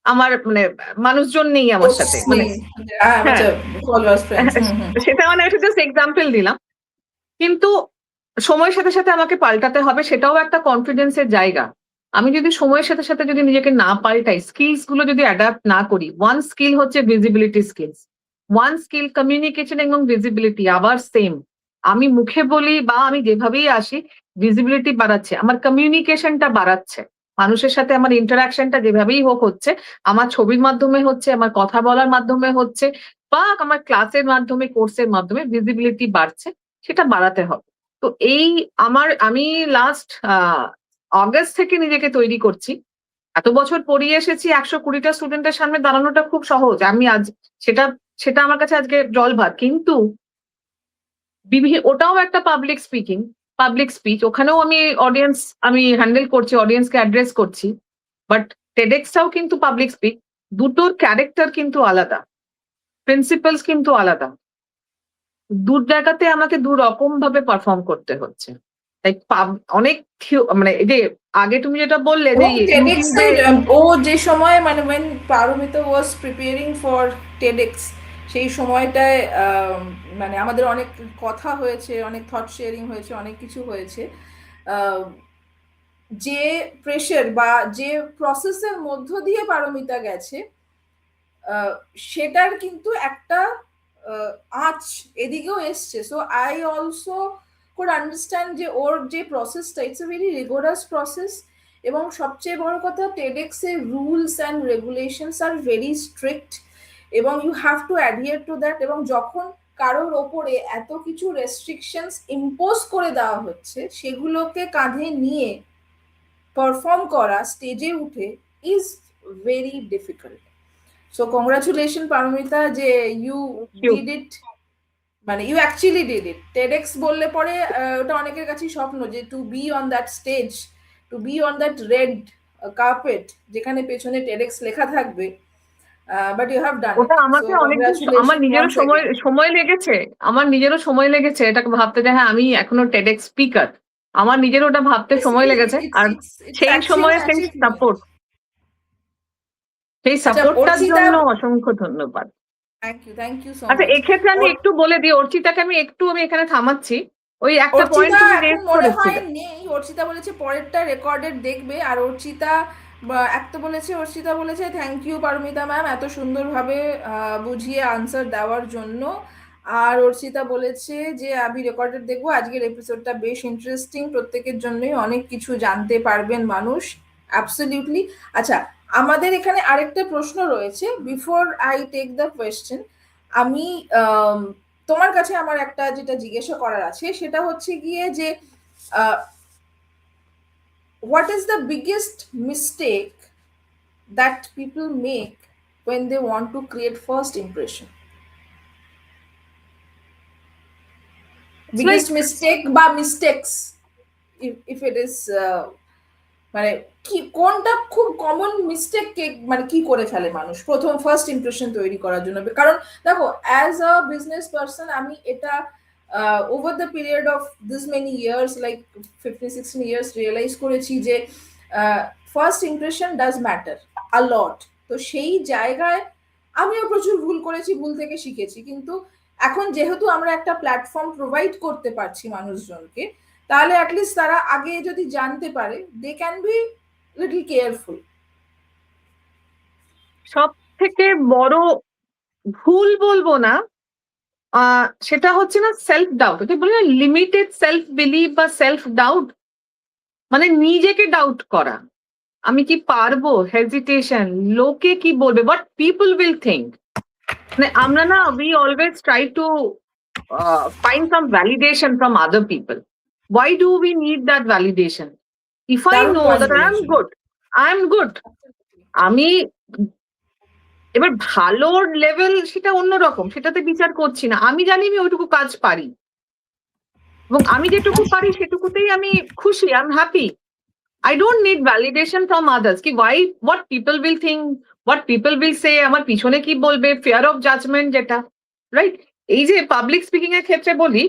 আমার মানে মানুষজন নেই আমার সাথে। মানে হ্যাঁ, সেটা মানে একটা জাস্ট এক্সাম্পল দিলাম। কিন্তু সময়ের সাথে সাথে আমাকে পাল্টাতে হবে, সেটাও একটা কনফিডেন্সের জায়গা। আমি যদি সময়ের সাথে সাথে যদি নিজেকে না পাল্টাই, স্কিলস গুলো যদি অ্যাডাপ্ট না করি, ওয়ান স্কিল হচ্ছে visibility skills, one skill communication এবং ভিজিবিলিটি আবার সেম। আমি মুখে বলি বা আমি যেভাবেই আসি, ভিজিবিলিটি বাড়াচ্ছে, আমার কমিউনিকেশনটা বাড়াচ্ছে, মানুষের সাথে আমার ইন্টারাকশনটা যেভাবেই হোক হচ্ছে, আমার ছবির মাধ্যমে হচ্ছে, আমার কথা বলার মাধ্যমে হচ্ছে, বা আমার ক্লাসের মাধ্যমে, কোর্সের মাধ্যমে ভিজিবিলিটি বাড়ছে, সেটা বাড়াতে হবে। তো আমি লাস্ট অগাস্ট থেকে নিজেকে তৈরি করছি। এত বছর পড়িয়ে এসেছি, 120টা স্টুডেন্টের সামনে দাঁড়ানোটা খুব সহজ। আমি আজ সেটা সেটা আমার কাছে আজকে জল ভাত। কিন্তু ওটাও একটা পাবলিক স্পিচ, ওখানেও আমি হ্যান্ডেল করছি, অডিয়েন্সকে অ্যাড্রেস করছি। বাট টেডেক্সটাও কিন্তু পাবলিক স্পিচ, দুটোর ক্যারেক্টার কিন্তু আলাদা, প্রিন্সিপালস কিন্তু আলাদা, দু জায়গাতে আমাকে দু রকম ভাবে পারফর্ম করতে হচ্ছে। তাই অনেক মানে এই যে আগে তুমি যেটা বললে যে এবং TEDx ইউটিউবে, এর ও যে সময় মানে when Paromita was preparing for TEDx, সেই সময়টায় মানে আমাদের অনেক কথা হয়েছে, অনেক থট শেয়ারিং হয়েছে, অনেক কিছু হয়েছে। আহ, যে প্রেশার বা যে প্রসেসের মধ্য দিয়ে পারমিতা গেছে, সেটার কিন্তু একটা আঁচ এদিকেও এসছে। So I also could understand যে ওর যে প্রসেসটা, it's a very rigorous process. এবং সবচেয়ে বড় কথা, টেডেক্স এর রুলস অ্যান্ড রেগুলেশনস আর ভেরি স্ট্রিক্ট, এবং you have to adhere to that. এবং যখন কারোর ওপরে এত কিছু রেস্ট্রিকশনস ইম্পোজ করে দেওয়া হচ্ছে, সেগুলোকে কাঁধে নিয়ে পারফর্ম করা স্টেজে উঠে is very difficult. So congratulation Paramita যে ইউ ডিড ইট, মানে you actually did it. TEDx বললে পরে ওটা অনেকের কাছেই স্বপ্ন, যে to be on that stage, to be on that red carpet যেখানে পেছনে টেডেক্স লেখা থাকবে, but you have done it. ওটা সো আমাকে অনেকদিন, আমার কংগ্রাচুলেশন নিজেরও ওয়ান্স অ্যাগেন। সময় লেগেছে এটাকে ভাবতে, যে হ্যাঁ আমি এখনো টেডেক্স স্পিকার, আমার নিজের ওটা ভাবতে সময় লেগেছে। আর It's সেই actually সময় an achievement. সেই আচ্ছা সাপোর্টটার অর্চিতা, জন্য অসংখ্য ধন্যবাদ। থ্যাংক ইউ সো আচ্ছা, মাচ। এক্ষেত্রে আমি একটু বলে দিই, অর্চিতাকে আমি এখানে থামাচ্ছি। ওই একটা পয়েন্ট অর্চিতা তুমি এখন রেজ মনে হয় করেছিলে। নেই। অর্চিতা বলেছে পরেরটা রেকর্ডেড দেখবে। আর অর্চিতা একটা বলেছে, অর্চিতা বলেছে থ্যাংক ইউ পারমিতা ম্যাম এত সুন্দরভাবে বুঝিয়ে আনসার দেওয়ার জন্য। আর অর্চিতা বলেছে যে আমি রেকর্ডেড দেখবো, আজকের এপিসোডটা বেশ ইন্টারেস্টিং, প্রত্যেকের জন্যই অনেক কিছু জানতে পারবেন মানুষ। অ্যাবসলিউটলি। আচ্ছা, আমাদের এখানে আরেকটা প্রশ্ন রয়েছে। Before I take the question, আমি তোমার কাছে আমার একটা যেটা জিজ্ঞাসা করার আছে, সেটা হচ্ছে গিয়ে যে what is the biggest mistake that people make when they want to create first impression? Like biggest mistake বা মিস্টেক্স, if it is মানে কি কোনটা খুব কমন মিস্টেক, মানে কি করে ফেলে মানুষ প্রথম ফার্স্ট ইমপ্রেশন তৈরি করার জন্য? কারণ দেখো, অ্যাজ আ বিজনেস পার্সন আমি এটা over the period of this many years, like 15-16 years, realise করেছি যে first impression does matter a lot. তো সেই জায়গায় আমিও প্রচুর ভুল করেছি, ভুল থেকে শিখেছি। কিন্তু এখন যেহেতু আমরা একটা প্ল্যাটফর্ম প্রোভাইড করতে পারছি মানুষজনকে, তাহলে অ্যাটলিস্ট তারা আগে যদি জানতে পারে, they can be little careful. সব থেকে বড় ভুল বলবো না, সেটা হচ্ছে না সেলফ ডাউট, এটা বলে লিমিটেড সেলফ বিলিভ বা সেলফ ডাউট, মানে নিজেকে ডাউট করা, আমি কি পারবো, হেজিটেশন, লোকে কি বলবে, হোয়াট পিপল উইল থিঙ্ক। মানে আমরা না, we always try to find some validation from other people. Why do we need that validation? If I দারুণ know পয়েন্ট that বলেছো। I am good, আমি এবার ভালো লেভেল সেটা অন্যরকম, সেটাতে বিচার করছি না, আমি জানি আমি ওইটুকু কাজ পারি, এবং আমি যেটুকু পারি সেটুকুতেই আমি খুশি, I am happy. I don't need validation from others কি what people will think, what people will say, আমার পিছনে কি বলবে, fear of judgment যেটা, রাইট? এই যে পাবলিক স্পিকিং এর ক্ষেত্রে বলি,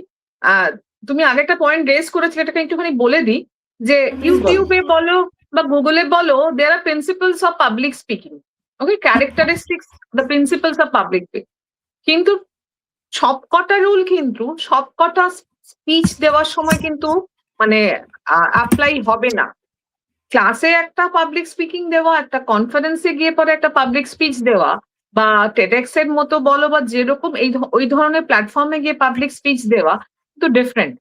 তুমি আগে একটা পয়েন্ট রেজ করেছিলে, এটাকে একটুখানি বলে দিই, যে ইউটিউবে বলো বা গুগলে বলো, there are principles of public speaking, okay, characteristics, the principles of public speaking, কিন্তু সবকটা রুল কিন্তু সবকটা স্পিচ দেওয়ার সময় কিন্তু মানে অ্যাপ্লাই হবে না। ক্লাসে একটা পাবলিক স্পিকিং দেওয়া, একটা কনফারেন্সে গিয়ে পরে একটা পাবলিক স্পিচ দেওয়া, বা টেডেক্স এর মতো বলো, বা যেরকম ওই ধরনের প্ল্যাটফর্মে গিয়ে পাবলিক স্পিচ দেওয়া কিন্তু ডিফারেন্ট।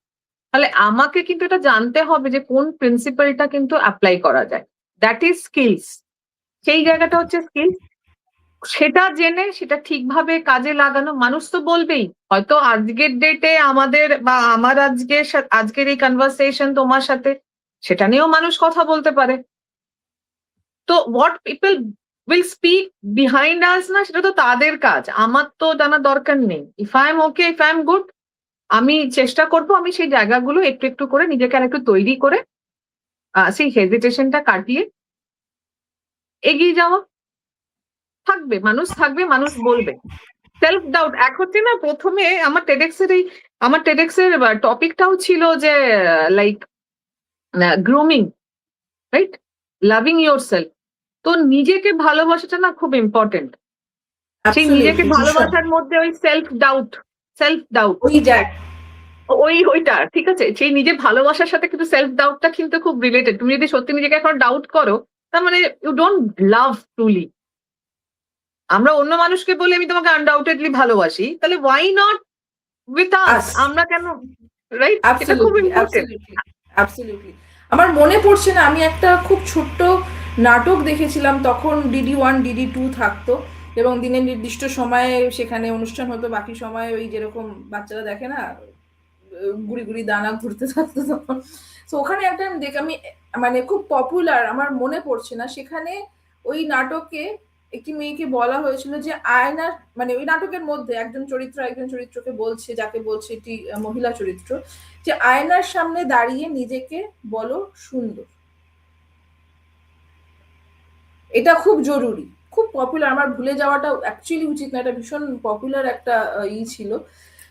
তাহলে আমাকে কিন্তু এটা জানতে হবে যে কোন প্রিন্সিপালটা কিন্তু অ্যাপ্লাই করা যায়, দ্যাট ইজ স্কিলস। সেই জায়গাটা হচ্ছে স্কিলস, সেটা জেনে সেটা ঠিকভাবে কাজে লাগানো। মানুষ তো বলবেই, হয়তো আজকের ডেটে আমাদের বা আমার আজকের এই কনভারসেশন তোমার সাথে, সেটা নিয়েও মানুষ কথা বলতে পারে। তো what people will speak behind আস না, সেটা তো তাদের কাজ, আমার তো জানার দরকার নেই। If I am okay, if I am good, আমি চেষ্টা করব আমি সেই জায়গাগুলো একটু একটু করে নিজেকে আর একটু তৈরি করে সেই হেজিটেশনটা কাটিয়ে এগিয়ে যাওয়া। থাকবে, মানুষ থাকবে, মানুষ বলবে। সেলফ ডাউট এক হচ্ছে না, প্রথমে আমার টেডেক্স এর টপিকটাও ছিল যে like grooming, right? Loving your self. তো নিজেকে ভালোবাসাটা না খুব ইম্পর্টেন্ট। সেই নিজেকে অ্যাবসলিউটলি, ভীষণ। ভালোবাসার মধ্যে ওই সেলফ ডাউট ওই দেখ, ওইটা ঠিক আছে। সেই নিজে ভালোবাসার সাথে কিন্তু সেলফ ডাউটটা কিন্তু খুব রিলেটেড। তুমি যদি সত্যি নিজেকে এখন ডাউট করো, তার মানে ইউ ডোন্ট লাভ ট্রুলি। আমরা অন্য মানুষকে বলি আমি তোমাকে আনডাউটেডলি ভালোবাসি, তাহলে ওয়াই নট উইথ আস? আস। আমরা কেন, রাইট? এটা খুব অ্যাবসলিউটলি, ইম্পর্টেন্ট। Absolutely, absolutely. আমার মনে পড়ছে না, আমি একটা খুব ছোট্ট নাটক দেখেছিলাম, তখন DD1 DD2 থাকতো, এবং দিনের নির্দিষ্ট সময়ে সেখানে অনুষ্ঠান হতো, বাকি সময় ওই যেরকম বাচ্চারা দেখে না, গুড়ি গুড়ি দানা ঘুরতে থাকতো তখন। তো ওখানে একটা আমি আমি মানে খুব পপুলার, আমার মনে পড়ছে না, সেখানে ওই নাটকে একটি মেয়েকে বলা হয়েছিল যে আয়নার, মানে ওই নাটকের মধ্যে একজন চরিত্র একজন চরিত্রকে বলছে, যাকে বলছে এটি মহিলা চরিত্র, যে আয়নার সামনে দাঁড়িয়ে নিজেকে বলো সুন্দর। এটা খুব জরুরি, খুব পপুলার, আমার ভুলে যাওয়াটা অ্যাকচুয়ালি উচিত না, এটা ভীষণ পপুলার একটা ছিল।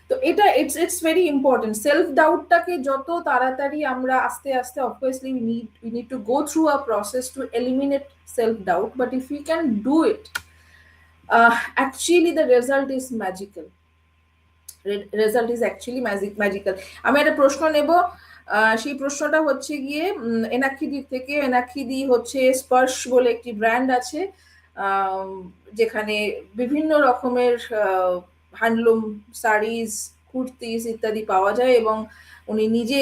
তো এটা ইটস ভেরি ইম্পর্টেন্ট। সেলফ ডাউটটাকে যত তাড়াতাড়ি আমরা আস্তে আস্তে, obviously we need to go through a process to eliminate self doubt, but if you can do it, actually the result is magical. Result is actually magical. আমি একটা প্রশ্ন নেব, সেই প্রশ্নটা হচ্ছে গিয়ে এনাক্ষিদি থেকে। এনাক্ষিদি হচ্ছে স্পর্শ বলে একটি ব্র্যান্ড আছে, যেখানে বিভিন্ন রকমের হ্যান্ডলুম শাড়িজ, কুর্তিস ইত্যাদি পাওয়া যায়, এবং উনি নিজে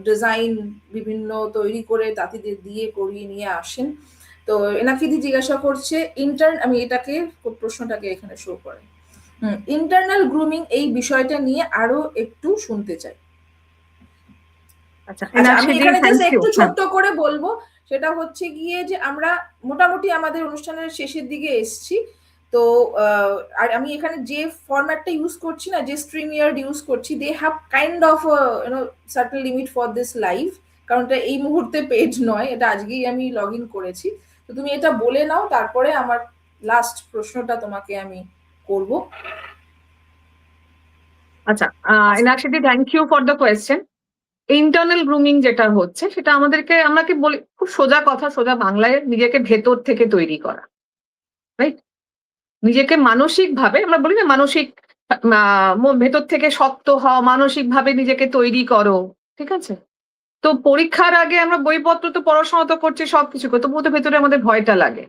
ডিজাইন বিভিন্ন তৈরি করে তাঁতিদের দিয়ে করিয়ে নিয়ে আসেন। তো এনাক্ষিদি জিজ্ঞাসা করছে আমি এটাকে, প্রশ্নটাকে এখানে শো করে, ইন্টারনাল গ্রুমিং, এই বিষয়টা নিয়ে আরো একটু শুনতে চাই। আচ্ছা, আচ্ছা, আমি এনাক্ষী, এখানে থ্যাংক জাস্ট ইউ। একটু হ্যাঁ, ছোট্ট করে বলবো, সেটা হচ্ছে গিয়ে যে আমরা মোটামুটি আমাদের অনুষ্ঠানের শেষের দিকে এসছি। তো আর আমি এখানে যে ফরম্যাটটা ইউজ করছি না, যে স্ট্রিমিয়ার্ড ইউজ করছি, they have kind of certain limit for this live, কারণ এটা এই মুহূর্তে পেজ নয়, এটা আজকেই আমি লগ ইন করেছি। তো তুমি এটা বলে নাও, তারপরে আমার লাস্ট প্রশ্নটা তোমাকে আমি করব। আচ্ছা, Enakshi, thank you for the question. Internal grooming যেটা হচ্ছে, সেটা আমাকে বলি খুব সোজা কথা, সোজা বাংলায়, নিজেকে ভেতর থেকে তৈরি করা, রাইট? নিজেকে মানসিক ভাবে, আমরা বলি না মানসিক, ভেতর থেকে শক্ত হও, মানসিক ভাবে নিজেকে তৈরি করো, ঠিক আছে? তো পরীক্ষার আগে আমরা বইপত্র তো পড়াশোনা তো করছি, সবকিছু করতে, তবুও তো ভেতরে আমাদের ভয়টা লাগে।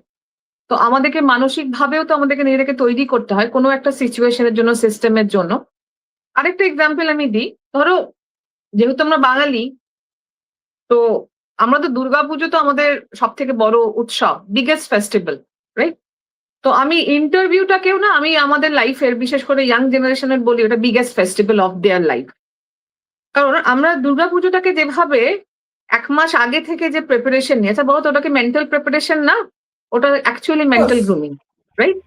তো আমাদেরকে মানসিক ভাবেও তো আমাদেরকে নিজেদেরকে তৈরি করতে হয় কোনো একটা সিচুয়েশনের জন্য, সিস্টেমের জন্য। আরেকটা এক্সাম্পল আমি দিই। ধরো, যেহেতু আমরা বাঙালি, তো আমরা তো দুর্গাপুজো তো আমাদের সব থেকে বড় উৎসব, বিগেস্ট ফেস্টিভ্যাল, রাইট? তো আমি ইন্টারভিউটাকেও না, আমি আমাদের লাইফের, বিশেষ করে ইয়াং জেনারেশনের বলি, ওটা biggest festival of their life. কারণ আমরা দুর্গাপুজোটাকে যেভাবে 1 মাস আগে থেকে যে প্রিপারেশন নিয়ে, আচ্ছা বলো তো, ওটাকে মেন্টাল প্রিপারেশন না? ওটা অ্যাকচুয়ালি মেন্টাল গ্রুমিং, রাইট?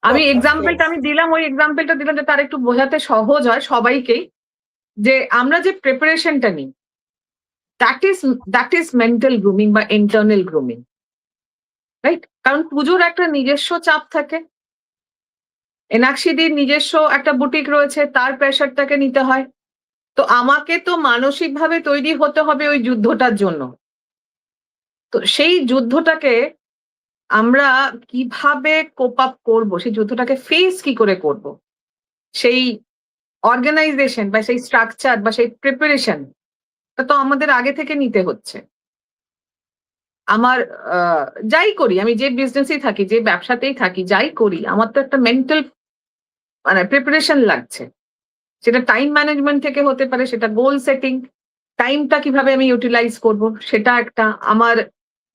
আমি দিলাম, ওই এক্সাম্পলটা দিলাম যে তার একটু বোঝাতে সহজ হয় সবাইকেই, যে আমরা যে প্রিপারেশনটা নিই, দ্যাট ইজ মেন্টাল গ্রুমিং বা ইন্টারনাল গ্রুমিং, রাইট? কারণ পুজোর একটা নিজস্ব চাপ থাকে, এনাক্ষীদির নিজস্ব একটা বুটিক রয়েছে, তার প্রেশারটাকে নিতে হয়। তো আমাকে তো মানসিকভাবে তৈরি হতে হবে ওই যুদ্ধটার জন্য। তো সেই যুদ্ধটাকে আমরা কিভাবে কোপ আপ করবো, সেই যুদ্ধটাকে ফেস কি করে করব, সেই অর্গানাইজেশন বা সেই স্ট্রাকচার বা সেই প্রিপারেশন তো আমাদের আগে থেকে নিতে হচ্ছে। আমার যাই করি, আমি যে বিজনেসেই থাকি, যে ব্যবসাতেই থাকি, যাই করি, আমার তো একটা মেন্টাল প্রিপারেশন লাগছে। সেটা টাইম ম্যানেজমেন্ট থেকে হতে পারে, সেটা গোল সেটিং, টাইমটা কিভাবে আমি ইউটিলাইজ করব, সেটা একটা, আমার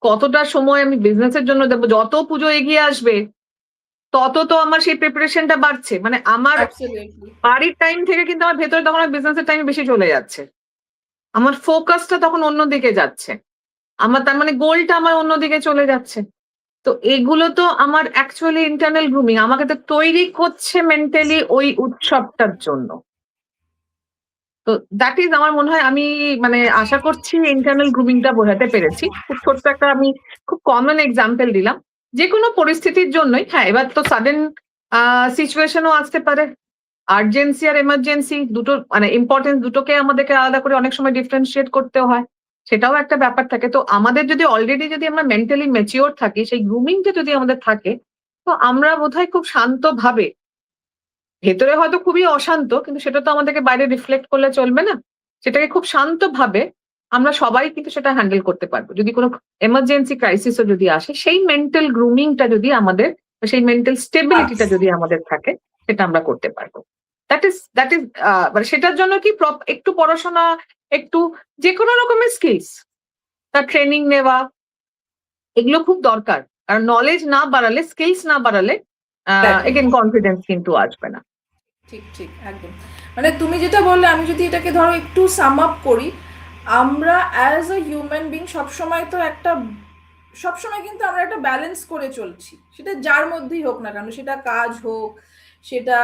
কতটা সময় আমি বিজনেসের জন্য দেবো। যত পুজো এগিয়ে আসবে তত তো আমার সেই প্রিপারেশনটা বাড়ছে, মানে আমার অ্যাবসলিউটলি। বাড়ির টাইম থেকে কিন্তু আমার ভেতরে তখন বিজনেসের টাইম বেশি চলে যাচ্ছে, আমার ফোকাসটা তখন অন্যদিকে যাচ্ছে, আমার তার মানে গোলটা আমার অন্যদিকে চলে যাচ্ছে। তো এগুলো তো আমার অ্যাকচুয়ালি ইন্টারনাল গ্রুমিং, আমাকে তো তৈরি করছে মেন্টালি ওই উৎসবটার জন্য। তো দ্যাট ইজ আমার মনে হয় আমি মানে আশা করছি ইন্টারনাল গ্রুমিংটা বোঝাতে পেরেছি। খুব ছোট্ট একটা আমি খুব কমন এক্সাম্পল দিলাম। যে কোনো পরিস্থিতির জন্যই, হ্যাঁ এবার তো সাডেন সিচুয়েশনও আসতে পারে। আর্জেন্সি আর এমার্জেন্সি দুটো মানে ইম্পর্টেন্স দুটোকে আমাদেরকে আলাদা করে অনেক সময় ডিফারেন্সিয়েট করতেও হয়। সেটাও একটা ব্যাপার থাকে। তো আমাদের যদি অলরেডি যদি আমরা মেন্টালি ম্যাচিওর থাকি, সেই গ্রুমিংটা যদি আমাদের থাকে, তো আমরা বোধহয় খুব শান্তভাবে, ভেতরে হয়তো খুবই অশান্ত, কিন্তু সেটা তো আমাদেরকে বাইরে রিফ্লেক্ট করলে চলবে না। সেটাকে খুব শান্তভাবে আমরা সবাই কিন্তু সেটা হ্যান্ডেল করতে পারবো। যদি কোনো এমার্জেন্সি ক্রাইসিসও যদি আসে, সেই মেন্টাল গ্রুমিংটা যদি আমাদের, সেই মেন্টাল স্টেবিলিটিটা যদি আমাদের থাকে, সেটা আমরা করতে পারবো। দ্যাট ইজ মানে সেটার জন্য কি একটু পড়াশোনা, একটু যে কোনো রকমের স্কিলস, তার ট্রেনিং নেওয়া, এগুলো খুব দরকার। কারণ নলেজ না বাড়ালে, স্কিলস না বাড়ালে এগেন কনফিডেন্স কিন্তু আসবে না। ঠিক ঠিক একদম। মানে তুমি যেটা বললে, আমি যদি এটাকে ধরো একটু সাম আপ করি, আমরা অ্যাজ আ হিউম্যান বিং সবসময় তো একটা, সবসময় কিন্তু আমরা একটা ব্যালেন্স করে চলছি, সেটা যার মধ্যেই হোক না কেন, সেটা কাজ হোক, সেটা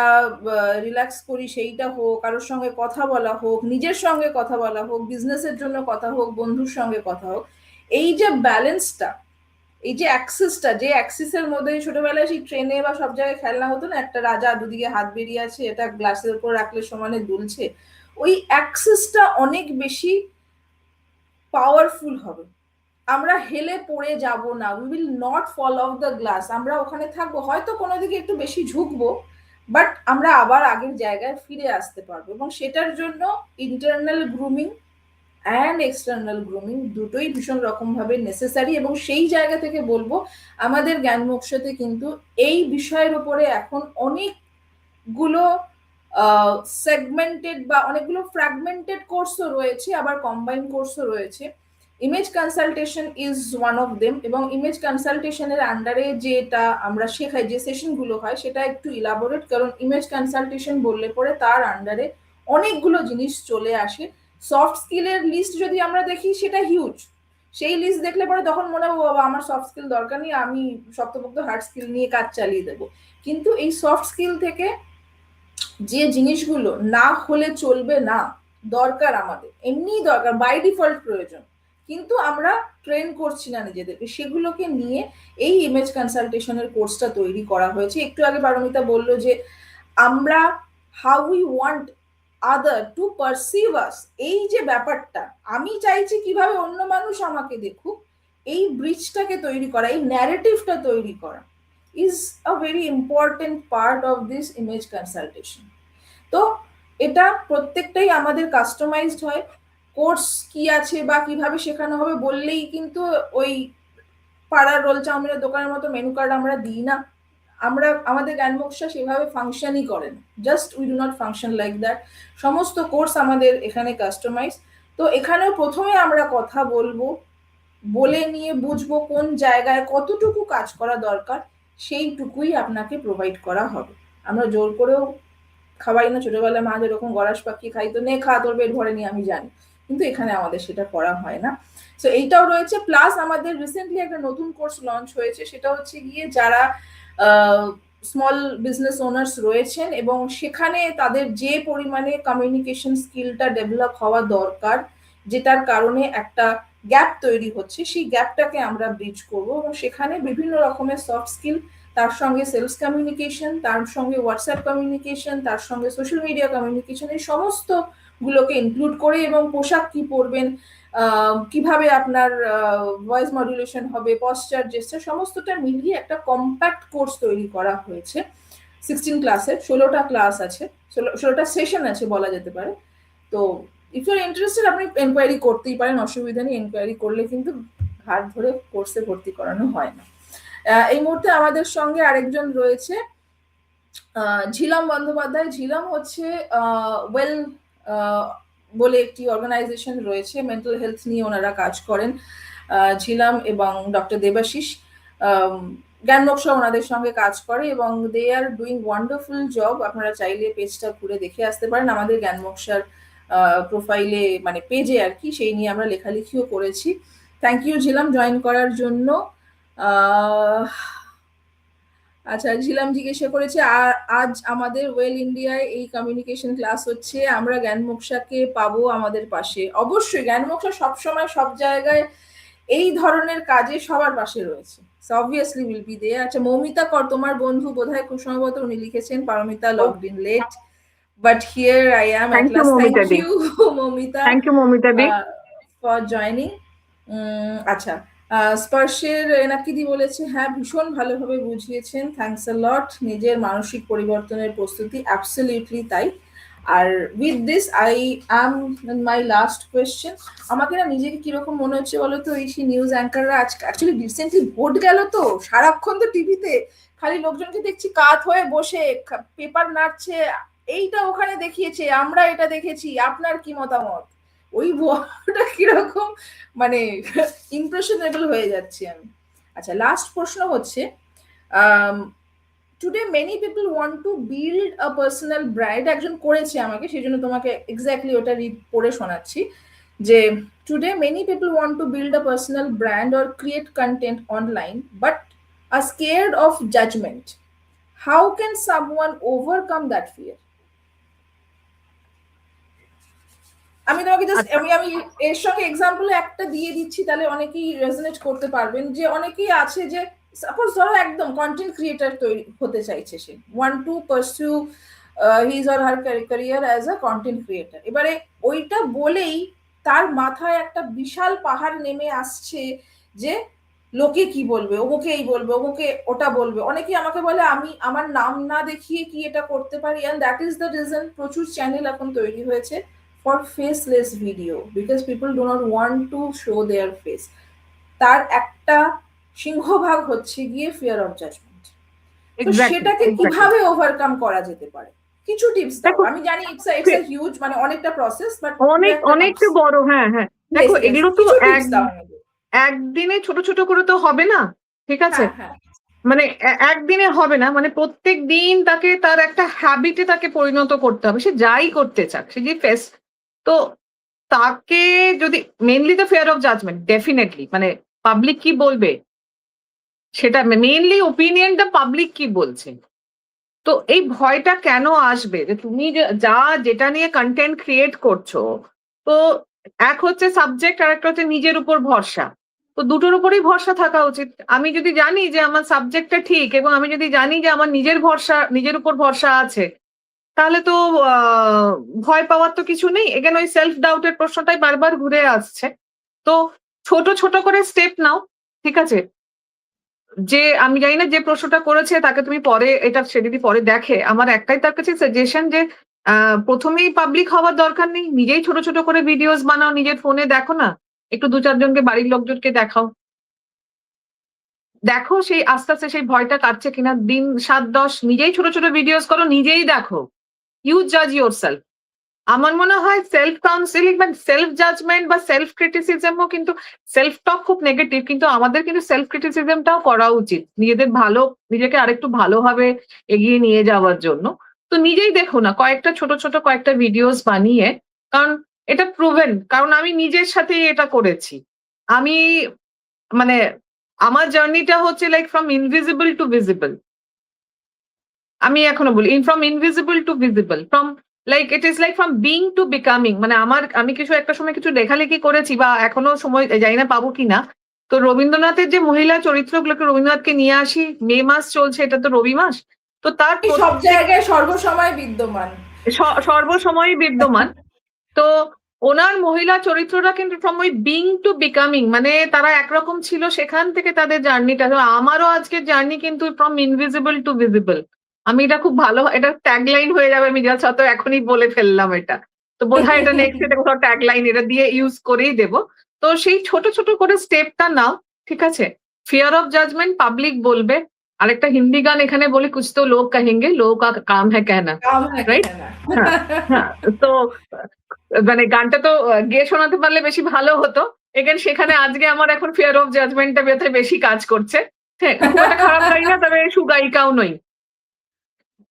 রিল্যাক্স করি সেইটা হোক, কারোর সঙ্গে কথা বলা হোক, নিজের সঙ্গে কথা বলা হোক, বিজনেসের জন্য কথা হোক, বন্ধুর সঙ্গে কথা হোক, এই যে ব্যালেন্সটা, এই যে অ্যাক্সিসটা, যে অ্যাক্সিসের মধ্যে ছোটবেলায় সেই ট্রেনে বা সব জায়গায় খেলনা হতো না, একটা রাজা দুদিকে হাত বেরিয়ে আছে, এটা গ্লাসের উপর রাখলে সমানে দুলছে, ওই অ্যাক্সিসটা অনেক বেশি পাওয়ারফুল হবে। আমরা হেলে পড়ে যাব না, we will not fall off the glass, আমরা ওখানে থাকবো, হয়তো কোনো দিকে একটু বেশি ঝুঁকবো, বাট আমরা আবার আগের জায়গায় ফিরে আসতে পারবো। এবং সেটার জন্য internal grooming and external grooming দুটোই ভীষণ রকম ভাবে নেসেসারি। এবং সেই জায়গা থেকে বলবো, আমাদের জ্ঞান মোক্ষতে কিন্তু এই বিষয়ের উপরে এখন অনেকগুলো সেগমেন্টেড বা অনেকগুলো ফ্র্যাগমেন্টেড কোর্সও রয়েছে, আবার কম্বাইন কোর্সও রয়েছে। Image consultation is one of them, এবং ইমেজ কনসালটেশনের আন্ডারে যেটা আমরা শেখাই, যে সেশনগুলো হয়, সেটা একটু ইলাবোরেট, কারণ ইমেজ কনসালটেশন বললে পরে তার আন্ডারে অনেকগুলো জিনিস চলে আসে। সফট স্কিলের লিস্ট যদি আমরা দেখি, সেটা হিউজ। সেই লিস্ট দেখলে পরে তখন মনে হবে বাবা আমার সফট স্কিল দরকার নেই, আমি শক্তপোক্ত হার্ড স্কিল নিয়ে কাজ চালিয়ে দেবো। কিন্তু এই সফট স্কিল থেকে যে জিনিসগুলো না হলে চলবে না, দরকার আমাদের, এমনিই দরকার, বাই ডিফল্ট প্রয়োজন, কিন্তু আমরা ট্রেন করছি না নিজেদেরকে, সেগুলোকে নিয়ে এই ইমেজ কনসালটেশনের কোর্সটা তৈরি করা হয়েছে। একটু আগে পারমিতা বললো যে আমরা how we want other to perceive us, এই যে ব্যাপারটা, আমি চাইছি কিভাবে অন্য মানুষ আমাকে দেখুক, এই ব্রিজটাকে তৈরি করা, এই ন্যারেটিভটা তৈরি করা is a very important part of this image consultation. তো এটা প্রত্যেকটাই আমাদের কাস্টমাইজড হয়। কোর্স কি আছে বা কিভাবে শেখানো হবে বললেই কিন্তু ওই পাড়ার রোল চাউমিনের দোকানের মতো মেনু কার্ড আমরা দিই না। আমরা, আমাদের জ্ঞানমোক্ষা সেভাবে ফাংশনই করে না, just we do not function like that. সমস্ত কোর্স আমাদের এখানে কাস্টমাইজ। তো এখানেও প্রথমে আমরা কথা বলবো, বলে নিয়ে বুঝবো কোন জায়গায় কতটুকু কাজ করা দরকার, সেইটুকুই আপনাকে প্রোভাইড করা হবে। আমরা জোর করেও খাওয়াই না, ছোটবেলায় মা যেরকম গরাস পাখি খাইতো, নে খা তোর পেট ভরেনি, আমি জানি, কিন্তু এখানে আমাদের সেটা করা হয় না। সো এইটাও রয়েছে। প্লাস আমাদের রিসেন্টলি একটা নতুন কোর্স লঞ্চ হয়েছে, সেটা হচ্ছে গিয়ে যারা স্মল বিজনেস ওনার্স রয়েছেন এবং সেখানে তাদের যে পরিমাণে কমিউনিকেশন স্কিলটা ডেভেলপ হওয়া দরকার, যেটার কারণে একটা গ্যাপ তৈরি হচ্ছে, সেই গ্যাপটাকে আমরা ব্রিজ করব। এবং সেখানে বিভিন্ন রকমের সফট স্কিল, তার সঙ্গে সেলস কমিউনিকেশন, তার সঙ্গে হোয়াটসঅ্যাপ কমিউনিকেশন, তার সঙ্গে সোশ্যাল মিডিয়া কমিউনিকেশন, এই সমস্ত গুলোকে ইনক্লুড করে, এবং পোশাক কি পরবেন, কিভাবে আপনার ভয়েস মডুলেশন হবে, পশ্চার জেস্টার, সমস্তটা মিলিয়ে একটা কম্প্যাক্ট কোর্স তৈরি করা হয়েছে। 16 ক্লাসের 16টা ক্লাস আছে, 16টা সেশন আছে বলা যেতে পারে। তো ইফ ইউ আর ইন্টারেস্টেড, আপনি এনকোয়ারি করতেই পারেন, অসুবিধা নেই। এনকোয়ারি করলে কিন্তু হাত ধরে কোর্সে ভর্তি করানো হয় না। এই মুহূর্তে আমাদের সঙ্গে আরেকজন রয়েছে, ঝিলাম বন্দ্যোপাধ্যায়। ঝিলাম হচ্ছে ওয়েল বলে একটি অর্গানাইজেশন রয়েছে, মেন্টাল হেলথ নিয়ে ওনারা কাজ করেন। ঝিলাম এবং ডক্টর দেবাশিস জ্ঞানমোক্ষা ওনাদের সঙ্গে কাজ করে, এবং দে আর ডুইং ওয়ান্ডারফুল জব। আপনারা চাইলে পেজটা ঘুরে দেখে আসতে পারেন, আমাদের জ্ঞানমোক্ষার প্রোফাইলে মানে পেজে আর কি, সেই নিয়ে আমরা লেখালেখিও করেছি। থ্যাংক ইউ ঝিলাম জয়েন করার জন্য। আচ্ছা, ঝিলাম জিজ্ঞাসা করেছে আর আজ আমাদের ওয়েল ইন্ডিয়ায় এই কমিউনিকেশন ক্লাস হচ্ছে, আমরা জ্ঞানমোক্ষাকে পাবো আমাদের পাশে। অবশ্যই জ্ঞানমোক্ষা সবসময় সব জায়গায় এই ধরনের কাজে সবার পাশে রয়েছে, অবভিয়াসলি উইল বি দেয়ার। আচ্ছা, মৌমিতা কর তোমার বন্ধু বোধহয় খুব সম্ভবত, উনি লিখেছেন Paramita logged in late but here I am at thank you last. Thank Moumita di, you Moumita thank you Moumita di. For joining. আচ্ছা, স্পর্শের এনাকিদি বলেছে হ্যাঁ ভীষণ ভালোভাবে বুঝিয়েছেন, থ্যাঙ্কস আ লট, নিজের মানসিক পরিবর্তনের প্রস্তুতি, অ্যাবসলিউটলি তাই। আর with this I am my last question. আমাকে না নিজেকে কিরকম মনে হচ্ছে বলতো, এই সেই নিউজ অ্যাঙ্কাররা আজ অ্যাকচুয়ালি রিসেন্টলি ভোট গেল তো, সারাক্ষণ তো টিভিতে খালি লোকজনকে দেখছি কাত হয়ে বসে পেপার নাড়ছে, এইটা ওখানে দেখিয়েছে, আমরা এটা দেখেছি, আপনার কি মতামত? ওই ভয়টা কিরকম মানে ইমপ্রেশনেবল হয়ে যাচ্ছি আমি। আচ্ছা, লাস্ট প্রশ্ন হচ্ছে, today many people want to build a personal brand, একজন করেছে আমাকে, সেই জন্য তোমাকে এক্স্যাক্টলি ওটা রিড পড়ে শোনাচ্ছি যে today many people want to build a personal brand or create content online but are scared of judgment, how can someone overcome that fear? আমি তোমাকে জাস্ট আচ্ছা, আমি এর সঙ্গে এক্সাম্পল একটা দিয়ে দিচ্ছি, তাহলে অনেকেই রেজোনেট করতে পারবেন। যে অনেকেই আছে যে সাপোজ ধরো একদম কন্টেন্ট ক্রিয়েটার তৈরি হতে চাইছে, সে want to pursue his or her career as a content creator. এবারে ওইটা বলেই তার মাথায় একটা বিশাল পাহাড় নেমে আসছে যে লোকে কি বলবে, অমুকে এই বলবে, অমুকে ওটা বলবে। অনেকেই আমাকে বলে আমি আমার নাম না দেখিয়ে কি এটা করতে পারি, and that is the reason প্রচুর চ্যানেল এখন তৈরি হয়েছে for faceless video because people do not want to show their face. তার একটা সিংহভাগ হচ্ছে গিয়ে ফিয়ার অফ জাজমেন্ট। তো এক্স্যাক্টলি সেটাকে এক্স্যাক্টলি। কিভাবে ওভারকাম করা যেতে পারে, কিছু টিপস দাও। দেখো, আমি জানি ইটস আ হিউজ, মানে অনেকটা প্রসেস, বাট দু অনেক একটা টিপস। অনেকটা বড়, হ্যাঁ হ্যাঁ। ইয়েস দেখো ইয়েস, এগুলো তো কিছু টিপস দাও আমাদের। একদিনে ছোট ছোট করে তো হবে না, ঠিক আছে? হ্যাঁ হ্যাঁ। মানে একদিনে হবে না, মানে প্রত্যেক দিন তাকে তার একটা হ্যাবিটে তাকে পরিণত করতে হবে, সে যাই করতে চাক, সে যে ফেস। তো তাকে যদি মেনলি তো ফিয়ার অফ জাজমেন্ট ডেফিনেটলি, মানে পাবলিক কি বলবে, সেটা মেইনলি ওপিনিয়নটা পাবলিক কি বলছে। তো এই ভয়টা কেন আসবে যে তুমি যা যেটা নিয়ে কন্টেন্ট ক্রিয়েট করছো, তো এক হচ্ছে সাবজেক্ট আর একটা হচ্ছে নিজের উপর ভরসা। তো দুটোর উপরেই ভরসা থাকা উচিত। আমি যদি জানি যে আমার সাবজেক্টটা ঠিক এবং আমি যদি জানি যে আমার নিজের উপর ভরসা আছে, তাহলে তো ভয় পাওয়ার তো কিছু নেই। এখানে ওই সেলফ ডাউটের প্রশ্নটাই বারবার ঘুরে আসছে। তো ছোট ছোট করে স্টেপ নাও, ঠিক আছে? যে আমি জানি না যে প্রশ্নটা করেছে তাকে তুমি পরে এটা, সে যদি পরে দেখে, আমার একটাই তার কাছে সাজেশন যে প্রথমেই পাবলিক হওয়ার দরকার নেই, নিজেই ছোট ছোট করে ভিডিওস বানাও, নিজের ফোনে দেখো না, একটু দু চারজনকে বাড়ির লোকজনকে দেখাও, দেখো সেই আস্তে আস্তে সেই ভয়টা কাটছে কিনা। দিন 7-10 নিজেই ছোট ছোট ভিডিওস করো, নিজেই দেখো, ইউ জাজ ইউর সেলফ। আমার মনে হয় সেলফ কাউন্সিলিং বা সেলফ জাজমেন্ট বা সেলফ ক্রিটিসিজমও কিন্তু, সেলফ টক খুব নেগেটিভ, কিন্তু আমাদের কিন্তু সেলফ ক্রিটিসিজমটাও করা উচিত নিজেকে আরেকটু ভালোভাবে এগিয়ে নিয়ে যাওয়ার জন্য। তো নিজেই দেখো না কয়েকটা ছোট ছোট কয়েকটা ভিডিওস বানিয়ে, কারণ এটা প্রুভেন, কারণ আমি নিজের সাথেই এটা করেছি। আমি মানে আমার জার্নিটা হচ্ছে like from invisible two visible. আমি এখনো বলি from invisible two visible, from like it is like from being to becoming. মানে আমি কিছু একটা সময় কিছু লেখালেখি করেছি বা এখনো সময় জানি না পাবো কিনা। তো রবীন্দ্রনাথের যে মহিলা চরিত্রগুলোকে, রবীন্দ্রনাথকে নিয়ে আসি, মে মাস চলছে, এটা তো রবি মাস। তো তার সব প্রত্যেক জায়গায় সর্বসময় বিদ্যমান। সর্বসময়ই বিদ্যমান। তো ওনার মহিলা চরিত্রটা কিন্তু ফ্রম ওই বিং টু বিকামিং, মানে তারা একরকম ছিল, সেখান থেকে তাদের জার্নিটা। আমারও আজকের জার্নি কিন্তু ফ্রম ইনভিজিবল টু ভিজিবল। আমি এটা খুব ভালো, এটা ট্যাগলাইন হয়ে যাবে, আমি যা তো এখনই বলে ফেললাম এটা। তো বোধহয় এটা নেক্সট এটা কোথাও ট্যাগলাইন এটা দিয়ে ইউজ করেই দেব। তো সেই ছোট ছোট করে স্টেপটা নাও, ঠিক আছে? ফিয়ার অফ জাজমেন্ট পাবলিক বলবে। আরেকটা হিন্দি গান এখানে বলি, কুছ তো লোক কাহেঙ্গে, লোক কা কাম হ্যায় কেহনা, রাইট? হ্যাঁ, হ্যাঁ। তো মানে গানটা তো গেয়ে শোনাতে পারলে বেশি ভালো হতো। এগেন সেখানে আজকে আমার এখন ফিয়ার অফ জাজমেন্টটা বেশি কাজ করছে। হ্যাঁ, খুব একটা খারাপ গাই না, তবে সুগায়িকাও নই।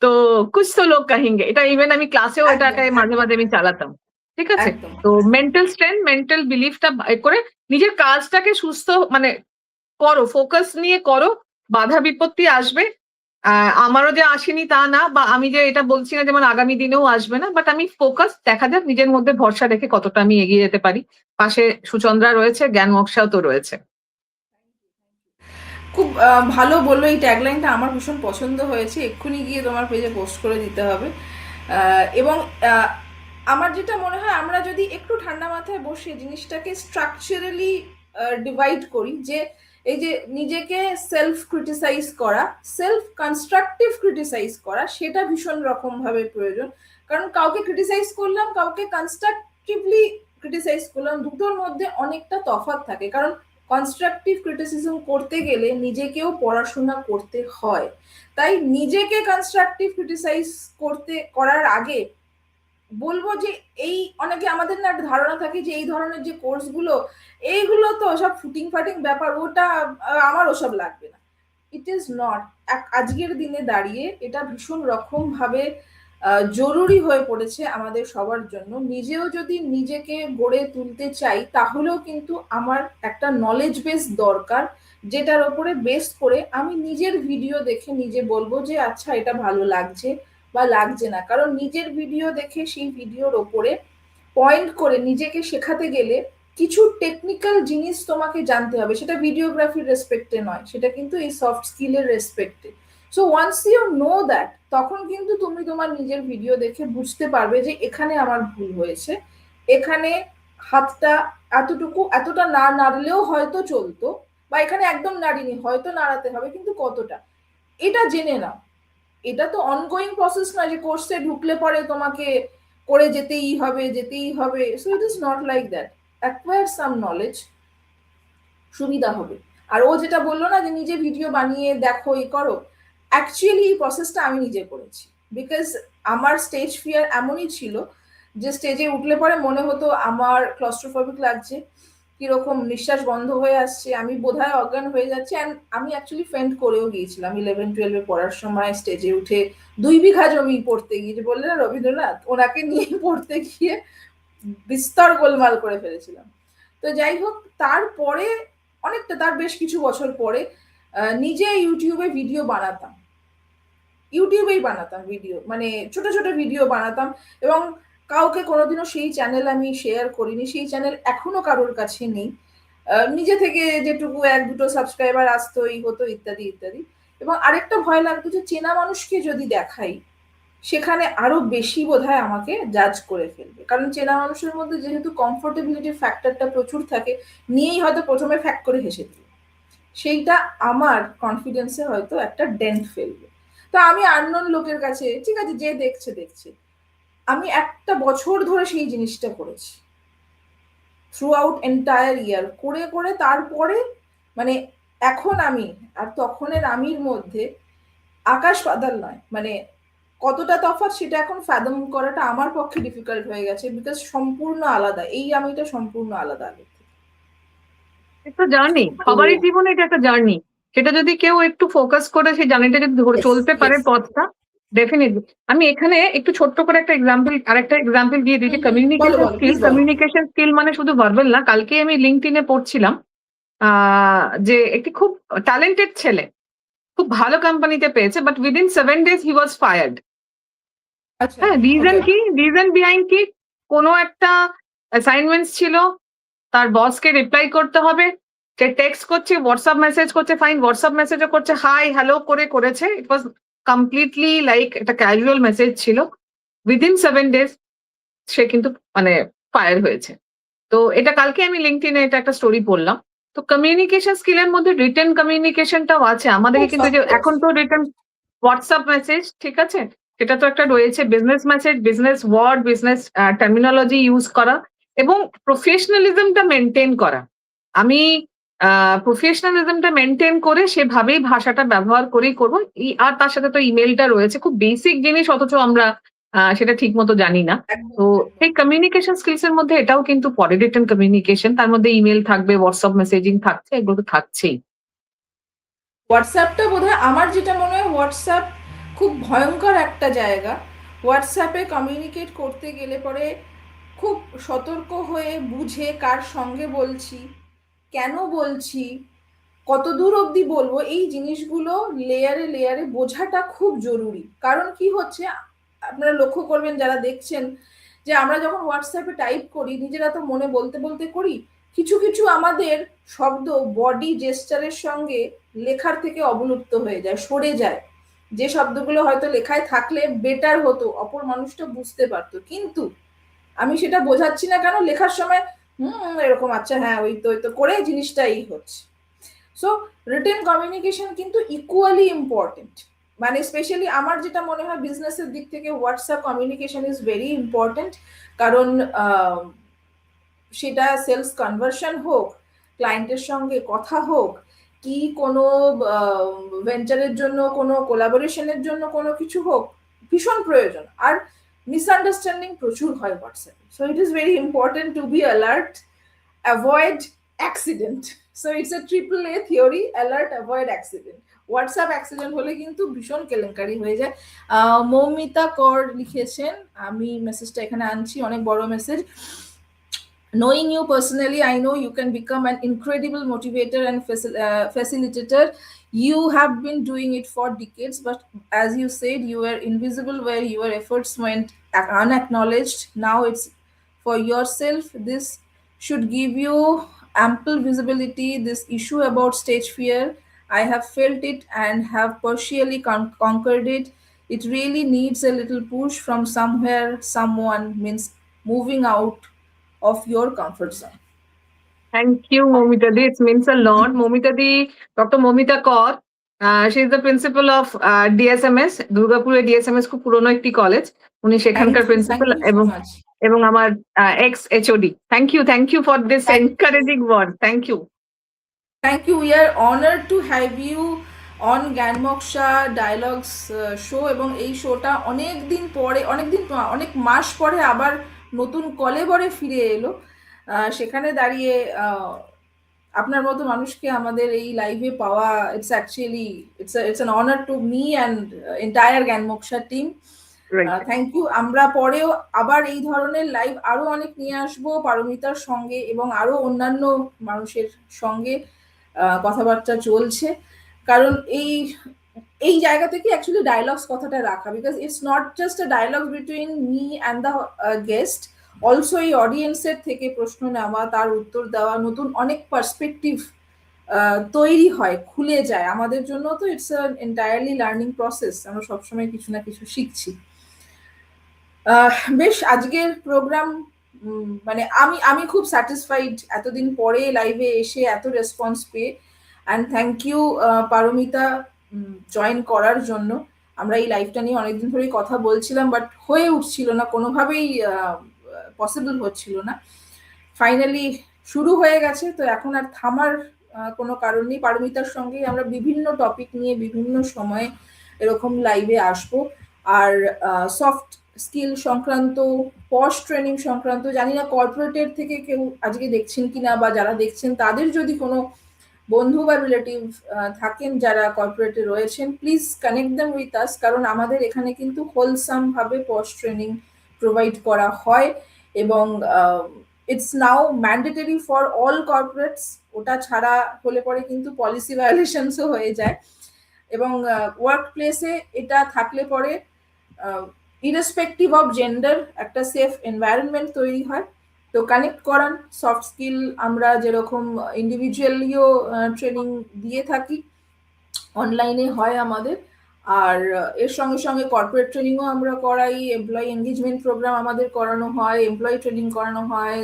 তো কুছ তো লোক কাহেঙ্গে, এটা ইভেন আমি ক্লাসেও একদম এটাকে মাঝে মাঝে আমি একদম চালাতাম। ঠিক আছে? একদম। তো মেন্টাল স্ট্রেংথ, মেন্টাল বিলিফটা করে নিজের কাজটাকে সুস্থ মানে করো, ফোকাস নিয়ে করো। বাধা বিপত্তি আসবে, আমারও যে আসেনি তা না, বা আমি যে এটা বলছি না যেমন আগামী দিনেও আসবে না, বাট আমি ফোকাস, দেখা যাক নিজের মধ্যে ভরসা রেখে কতটা আমি এগিয়ে যেতে পারি। পাশে সুচন্দ্রা রয়েছে, জ্ঞান মোক্ষাও তো রয়েছে। খুব ভালো বললো, এই ট্যাগলাইনটা আমার ভীষণ পছন্দ হয়েছে, এক্ষুনি গিয়ে তোমার পেজে পোস্ট করে দিতে হবে। এবং আমার যেটা মনে হয়, আমরা যদি একটু ঠান্ডা মাথায় বসে জিনিসটাকে স্ট্রাকচারালি ডিভাইড করি, যে এই যে নিজেকে সেলফ ক্রিটিসাইজ করা, সেলফ কনস্ট্রাকটিভ ক্রিটিসাইজ করা, সেটা ভীষণ রকম ভাবে প্রয়োজন। কারণ কাউকে ক্রিটিসাইজ করলাম, কাউকে কনস্ট্রাকটিভলি ক্রিটিসাইজ করলাম, দুটোর মধ্যে অনেকটা তফাৎ থাকে। কারণ কনস্ট্রাকটিভ ক্রিটিসিজম করতে গেলে নিজেকেও পড়াশোনা করতে হয়। তাই নিজেকে কনস্ট্রাকটিভ ক্রিটিসাইজ করার আগে বলবো যে, এই অনেকে আমাদের না একটা ধারণা থাকে যে এই ধরনের যে কোর্সগুলো, এইগুলো তো সব ফুটিং ফাটিং ব্যাপার, ওটা আমার ওসব লাগবে না। It is not. আজকের দিনে দাঁড়িয়ে এটা ভীষণ রকম ভাবে জরুরি হয়ে পড়েছে আমাদের সবার জন্য। নিজেও যদি নিজেকে গড়ে তুলতে চাই, তাহলেও কিন্তু আমার একটা নলেজ বেস দরকার, যেটার ওপরে বেস করে আমি নিজের ভিডিও দেখে নিজে বলবো যে আচ্ছা এটা ভালো লাগছে বা লাগছে না। কারণ নিজের ভিডিও দেখে সেই ভিডিওর ওপরে পয়েন্ট করে নিজেকে শেখাতে গেলে কিছু টেকনিক্যাল জিনিস তোমাকে জানতে হবে, সেটা ভিডিওগ্রাফির রেসপেক্টে নয়, সেটা কিন্তু এই সফট স্কিলের রেসপেক্টে। So once you know that, তখন কিন্তু তুমি তোমার নিজের ভিডিও দেখে বুঝতে পারবে যে এখানে আমার ভুল হয়েছে, এখানে হাতটা এতটা না নাড়লেও হয়তো চলতো, বা এখানে একদম নাড়িনি, হয়তো নাড়াতে হবে, কিন্তু কতটা, এটা জেনে নাও। এটা তো অনগোয়িং প্রসেস না যে কোর্সে ঢুকলে পরে তোমাকে করে যেতেই হবে। So it is not like that. Acquire some knowledge, সুবিধা হবে। আর ও যেটা বললো না যে নিজে ভিডিও বানিয়ে দেখো, এই করো, অ্যাকচুয়ালি এই প্রসেসটা আমি নিজে করেছি। বিকজ আমার স্টেজ ফিয়ার এমনই ছিল যে স্টেজে উঠলে পরে মনে হতো আমার ক্লস্ট্রোফোবিক লাগছে, কিরকম নিঃশ্বাস বন্ধ হয়ে আসছে, আমি বোধহয় অজ্ঞান হয়ে যাচ্ছি। অ্যান্ড আমি অ্যাকচুয়ালি ফেন্ট করেও গিয়েছিলাম 11-12 পড়ার সময়, স্টেজে উঠে 2 বিঘা জমি পড়তে গিয়ে, যে বললে না রবীন্দ্রনাথ, ওনাকে নিয়ে পড়তে গিয়ে বিস্তর গোলমাল করে ফেলেছিলাম। তো যাই হোক, তারপরে অনেকটা, তার বেশ কিছু বছর পরে নিজে ইউটিউবে ভিডিও বানাতাম, ইউটিউবেই বানাতাম ভিডিও, মানে ছোট ছোট ভিডিও বানাতাম। এবং কাউকে কোনোদিনও সেই চ্যানেল আমি শেয়ার করিনি, সেই চ্যানেল এখনো কারোর কাছে নেই। নিজে থেকে যেটুকু 1-2 সাবস্ক্রাইবার আসতো, এই হতো, ইত্যাদি ইত্যাদি। এবং আরেকটা ভয় লাগতো যে চেনা মানুষকে যদি দেখাই, সেখানে আরো বেশি বোধহয় আমাকে জাজ করে ফেলবে। কারণ চেনা মানুষের মধ্যে যেহেতু কমফোর্টেবিলিটি ফ্যাক্টরটা প্রচুর থাকে, নিয়েই হয়তো প্রথমে ফ্যাক্ট করে হেসে দিল, সেইটা আমার কনফিডেন্সে হয়তো একটা ডেন্ট ফেলবে। তো আমি আননোন লোকের কাছে, ঠিক আছে যে দেখছে দেখছে, আমি একটা বছর ধরে সেই জিনিসটা করেছি, থ্রু আউট এন্টায়ার ইয়ার করে করে। তারপরে মানে এখন আমি আর তখনের আমির মধ্যে আকাশ পাতাল নয়, মানে কতটা তফাৎ সেটা এখন ফ্যাদম করাটা আমার পক্ষে ডিফিকাল্ট হয়ে গেছে, বিকজ সম্পূর্ণ আলাদা, এই আমিটা সম্পূর্ণ আলাদা আগের থেকে। একটা জার্নি, সবারই জীবনে এটা একটা জার্নি। সেটা যদি কেউ একটু ফোকাস করে সেই জার্নিটা যদি ধরে চলতে পারে পথটা, ডেফিনেটলি। আমি এখানে একটু ছোট্ট করে একটা আরেকটা এক্সাম্পল দিয়ে দিই যে কমিউনিকেশন স্কিল। কমিউনিকেশন স্কিল মানে শুধু ভার্বাল না। কালকে আমি লিঙ্কডইনে পড়ছিলাম যে একটি খুব ট্যালেন্টেড ছেলে খুব ভালো কোম্পানিতে পেয়েছে, but within 7 days he was fired. হ্যাঁ, রিজন কি? রিজন বিহাইন্ড কি? কোনো একটা অ্যাসাইনমেন্টস ছিল, তার বসকে রিপ্লাই করতে হবে, সে টেক্সট করছে, হোয়াটসঅ্যাপ মেসেজ করছে, ফাইন, হোয়াটসঅ্যাপ মেসেজও করছে, হাই হ্যালো করে করেছে। ইট ওয়াজ কমপ্লিটলি লাইক একটা ক্যাজুয়াল মেসেজ ছিল। উইদিন 7 days সে কিন্তু মানে ফায়ার হয়েছে। তো এটা কালকে আমি লিঙ্কডইনে এটা একটা স্টোরি পড়লাম। তো কমিউনিকেশন স্কিলের মধ্যে রিটেন কমিউনিকেশনটাও আছে আমাদেরকে, কিন্তু যে এখন তো রিটেন হোয়াটসঅ্যাপ মেসেজ, ঠিক আছে, সেটা তো একটা রয়েছে, business message, business word, business terminology use করা এবং প্রফেশনালিজমটা মেনটেন করা। আমি প্রফেশনালিজমটা মেনটেন করে সেভাবেই ভাষাটা ব্যবহার করেই করবো। আর তার সাথে তো ইমেলটা রয়েছে, খুব বেসিক জিনিস, অথচ আমরা সেটা ঠিক মতো জানি না। তো সেই কমিউনিকেশন স্কিলস এর মধ্যে এটাও কিন্তু পড়ে, রিটেন কমিউনিকেশন। তার মধ্যে ইমেল থাকবে, হোয়াটসঅ্যাপ মেসেজিং থাকছে, এগুলো তো থাকছেই। হোয়াটসঅ্যাপটা বোধহয়, আমার যেটা মনে হয়, হোয়াটসঅ্যাপ খুব ভয়ঙ্কর একটা জায়গা। হোয়াটসঅ্যাপে কমিউনিকেট করতে গেলে পরে খুব সতর্ক হয়ে বুঝে কার সঙ্গে বলছি, কেন বলছি, কতদূর অবধি বলবো, এই জিনিসগুলো লেয়ারে লেয়ারে বোঝাটা খুব জরুরি। কারণ কি হচ্ছে, আপনারা লক্ষ্য করবেন যারা দেখছেন, যে আমরা যখন হোয়াটসঅ্যাপে টাইপ করি নিজেরা তো মনে বলতে বলতে করি, কিছু কিছু আমাদের শব্দ বডি জেস্টারের সঙ্গে লেখার থেকে অবলুপ্ত হয়ে যায়, সরে যায়। যে শব্দগুলো হয়তো লেখায় থাকলে বেটার হতো, অপর মানুষটা বুঝতে পারতো, কিন্তু আমি সেটা বোঝাচ্ছি না কেন, লেখার সময় এরকম, আচ্ছা হ্যাঁ ওই তো করে জিনিসটা এই হচ্ছে। সো রিটেন কমিউনিকেশন কিন্তু ইকুয়ালি ইম্পর্টেন্ট। মানে স্পেশালি আমার যেটা মনে হয় বিজনেসের দিক থেকে WhatsApp communication is very important. কারণ সেটা সেলস কনভার্সন হোক, ক্লায়েন্টের সঙ্গে কথা হোক, কি কোনো ভেঞ্চারের জন্য, কোনো কোলাবোরেশনের জন্য কোনো কিছু হোক, ভীষণ প্রয়োজন। আর মিসআন্ডারস্ট্যান্ডিং প্রচুর হয় হোয়াটসঅ্যাপে, so it is very important to be alert, avoid accident. So it's a triple A theory: alert, avoid, accident. WhatsApp accident হলে কিন্তু ভীষণ কেলেঙ্কারি হয়ে যায়। মৌমিতা কর লিখেছেন, আমি মেসেজটা এখানে আনছি, অনেক বড় message. Knowing you personally, I know you can become an incredible motivator and facilitator. You have been doing it for decades, but as you said, you were invisible where your efforts went unacknowledged. Now it's for yourself. This should give you ample visibility. This issue about stage fear, I have felt it and have partially conquered it. It really needs a little push from somewhere, someone, means moving out of your comfort zone. Thank you, Momita Di. It means a lot. Momita Di, Dr. Momita Kaur, she is the principal of DSMS, Durgapur DSMS খুব পুরনো একটি college. উনি সেখানকার principal Thank you so much. এবং আমার x HOD. Thank you for this encouraging word. Thank you. Thank you. We are honored to have you on Gyanmoksha dialogues show. এবং এই শোটা অনেক মাস পরে আবার নতুন কলেবরে ফিরে এলো। সেখানে দাঁড়িয়ে আপনার মতো মানুষকে আমাদের এই লাইভে পাওয়া, it's actually it's an honour to me and entire Gyanmoksha team. Thank you. আমরা পরেও আবার এই ধরনের লাইভ আরো অনেক নিয়ে আসবো পারমিতার সঙ্গে এবং আরো অন্যান্য মানুষের সঙ্গে। কথাবার্তা চলছে, কারণ এই জায়গা থেকে অ্যাকচুয়ালি ডায়লগস কথাটা রাখা, because it's not just a dialogue between me and the guest, also এই অডিয়েন্সের থেকে প্রশ্ন নেওয়া, তার উত্তর দেওয়া, নতুন অনেক পার্সপেক্টিভ তৈরি হয়, খুলে যায় আমাদের জন্য। তো ইটস এন্টায়ারলি লার্নিং প্রসেস, আমরা সবসময় কিছু না কিছু শিখছি। বেশ, আজকের প্রোগ্রাম মানে আমি খুব স্যাটিসফাইড এতদিন পরে লাইভে এসে এত রেসপন্স পেয়ে। And thank you Paramita join করার জন্য। আমরা এই লাইভটা নিয়ে অনেকদিন ধরেই কথা বলছিলাম, বাট হয়ে উঠছিল না, কোনোভাবেই পসিবল হচ্ছিল না। ফাইনালি শুরু হয়ে গেছে, তো এখন আর থামার কোনো কারণ নেই। পারমিতার সঙ্গেই আমরা বিভিন্ন টপিক নিয়ে বিভিন্ন সময়ে এরকম লাইভে আসবো। আর সফট স্কিল সংক্রান্ত, পশ ট্রেনিং সংক্রান্ত, জানি না কর্পোরেটের থেকে কেউ আজকে দেখছেন কিনা, বা যারা দেখছেন তাদের যদি কোনো বন্ধু বা রিলেটিভ থাকেন যারা কর্পোরেটে রয়েছেন, please connect them with us. কারণ আমাদের এখানে কিন্তু হোলসাম ভাবে পশ ট্রেনিং প্রোভাইড করা হয়, এবং it's now mandatory for all corporates. ওটা ছাড়া হলে পরে কিন্তু পলিসি ভায়োলেশনসও হয়ে যায়, এবং ওয়ার্ক প্লেসে এটা থাকলে পরে ইরেসপেক্টিভ অফ জেন্ডার একটা সেফ এনভায়রনমেন্ট তৈরি হয়। তো কানেক্ট করান। সফট স্কিল আমরা যেরকম ইন্ডিভিজুয়ালিও ট্রেনিং দিয়ে থাকি, অনলাইনে হয় আমাদের, আর এর সঙ্গে সঙ্গে কর্পোরেট ট্রেনিংও আমরা করাই, এমপ্লয়ি এঙ্গেজমেন্ট প্রোগ্রাম আমাদের করানো হয়, এমপ্লয়ি ট্রেনিং করানো হয়,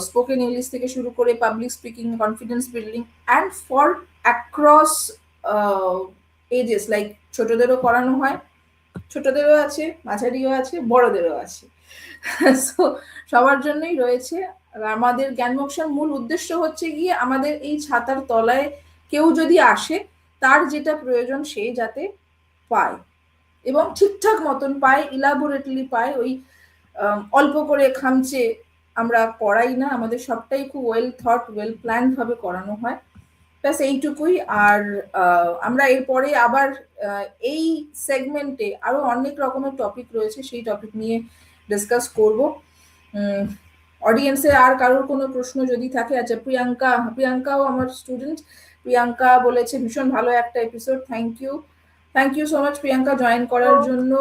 স্পোকেন ইংলিশ থেকে শুরু করে public speaking, confidence building, and for across ages, like ছোটদেরও করানো হয়, ছোটদেরও আছে, মাঝারিও আছে, বড়দেরও আছে। সো সবার জন্যই রয়েছে। আমাদের জ্ঞানমোক্ষার মূল উদ্দেশ্য হচ্ছে গিয়ে আমাদের এই ছাতার তলায় কেউ যদি আসে, তার যেটা প্রয়োজন সে যাতে পায়, এবং ঠিকঠাক মতন পায়, ইলাবোরেটলি পায়। ওই অল্প করে খামচে আমরা করাই না, আমাদের সবটাই খুব ওয়েল থট, ওয়েল প্ল্যান ভাবে করানো হয়। ব্যাস এইটুকুই। আর আমরা এরপরে আবার এই সেগমেন্টে আরো অনেক রকমের টপিক রয়েছে, সেই টপিক নিয়ে ডিসকাস করব। অডিয়েন্সের আর কারোর কোনো প্রশ্ন যদি থাকে। আচ্ছা, প্রিয়াঙ্কাও আমার স্টুডেন্ট। প্রিয়াঙ্কা বলেছে ভীষণ ভালো একটা episode, thank you so much Priyanka join করার জন্য।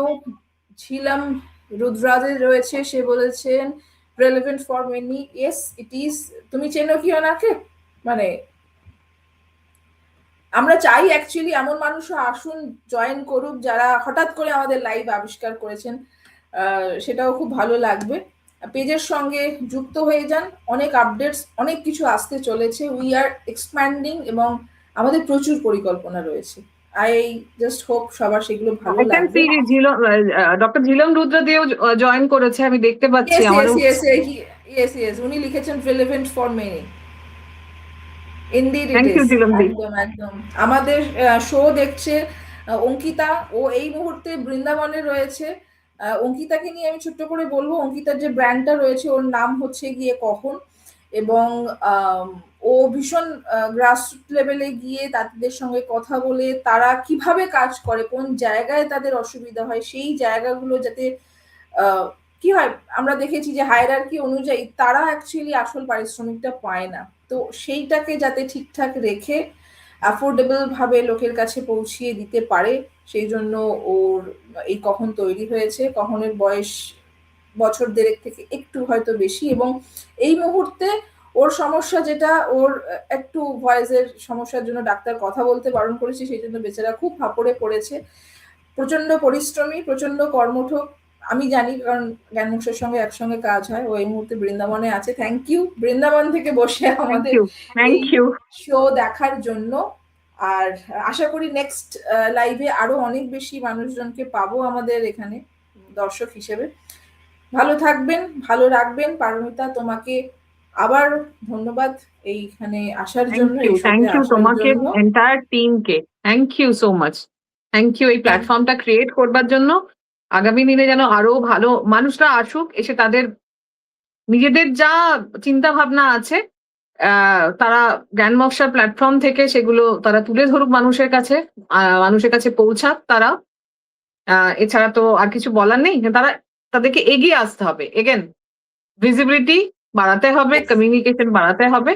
ঝিলাম রুদ্রাজে রয়েছে, সে বলেছেন relevant for many. Yes it is. তুমি চেনো কি ওনাকে? মানে আমরা চাই অ্যাকচুয়ালি এমন মানুষও আসুন, জয়েন করুক, যারা হঠাৎ করে আমাদের লাইভ আবিষ্কার করেছেন। সেটাও খুব ভালো লাগবে। পেজের সঙ্গে যুক্ত হয়ে যান, অনেক আপডেটস, অনেক কিছু আসতে চলেছে। উই আর এক্সপ্যান্ডিং এবং আমাদের প্রচুর পরিকল্পনা রয়েছে। আই জাস্ট হোপ সবার সেগুলো ভালো আই ক্যান লাগবে। সি ডক্টর ঝিলম রুদ্র দিয়েও জয়েন করেছে, আমি দেখতে পাচ্ছি। ইয়েস ইয়েস আমারও ইয়েস ইয়েস ইয়েস, উনি লিখেছেন relevant for many. Indeed it thank is. You Jhilam di. একদম একদম। আমাদের শো দেখছে অঙ্কিতা, ও এই মুহূর্তে বৃন্দাবনে রয়েছে। অঙ্কিতাকে নিয়ে আমি ছোট্ট করে বলবো, অঙ্কিতার যে ব্র্যান্ডটা রয়েছে ওর নাম হচ্ছে গিয়ে কখন, এবং ও ভীষণ গ্রাসরুট লেভেলে গিয়ে তাদের সঙ্গে কথা বলে তারা কিভাবে কাজ করে, কোন জায়গায় তাদের অসুবিধা হয়, সেই জায়গাগুলো যাতে কি হয়, আমরা দেখেছি যে হায়ারার্কি অনুযায়ী তারা অ্যাকচুয়ালি আসল পারিশ্রমিকটা পায় না। তো সেইটাকে যাতে ঠিকঠাক রেখে অ্যাফোর্ডেবল ভাবে লোকের কাছে পৌঁছিয়ে দিতে পারে, সেই জন্য ওর এই কখন তৈরি হয়েছে। কখনের বয়স বছর দেড়েক থেকে একটু হয়তো বেশি, এবং এই মুহূর্তে ওর সমস্যা যেটা, ওর একটু ভয়েসের সমস্যার জন্য ডাক্তার কথা বলতে বারণ করেছে, সেই জন্য বেচারা খুব ফাঁপড়ে পড়েছে। প্রচন্ড পরিশ্রমী, প্রচন্ড কর্মঠ। আমি জানি, কারণ জ্ঞানমুখের সঙ্গে একসঙ্গে কাজ হয়। ও এই মুহূর্তে বৃন্দাবনে আছে। থ্যাংক ইউ বৃন্দাবন থেকে বসে থ্যাংক আমাদের ইউ, থ্যাংক এই ইউ। শো দেখার জন্য। আর আশা করি নেক্সট লাইভে আরো অনেক বেশি মানুষজনকে পাবো আমাদের এখানে দর্শক হিসেবে। ভালো থাকবেন, ভালো রাখবেন। পারমিতা, তোমাকে আবার ধন্যবাদ এইখানে আসার জন্য, এই শোতে থ্যাংক ইউ আসার তোমাকে, জন্য। এন্টায়ার টিমকে thank you so much. Thank you এই প্ল্যাটফর্মটা ক্রিয়েট করবার জন্য। আগামী দিনে যেন আরো ভালো মানুষরা আসুক, এসে তাদের নিজেদের যা চিন্তা ভাবনা আছে তারা জ্ঞান মক্সার প্ল্যাটফর্ম থেকে সেগুলো তারা তুলে ধরুক মানুষের কাছে, মানুষের কাছে পৌঁছাক তারা। এছাড়া তো আর কিছু বলার নেই। তারা তাদেরকে এগিয়ে আসতে হবে, এগেন ভিজিবিলিটি বাড়াতে হবে, Yes. কমিউনিকেশন বাড়াতে হবে।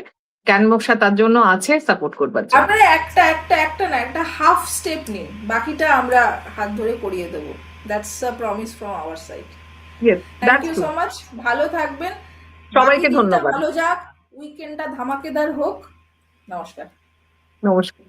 জ্ঞান মক্সা তার জন্য আছে, সাপোর্ট করবার জন্য। আপনারা একটা না, একটা হাফ স্টেপ নিন, বাকিটা আমরা হাত ধরে করিয়ে দেবো। That's a promise from our side. Yes, thank that's you true. So much. ভালো থাকবেন। বাকি সবাইকে দিনটা ধন্যবাদ। ভালো যাক, উইকেন্ডটা ধামাকেদার হোক। নমস্কার। নমস্কার।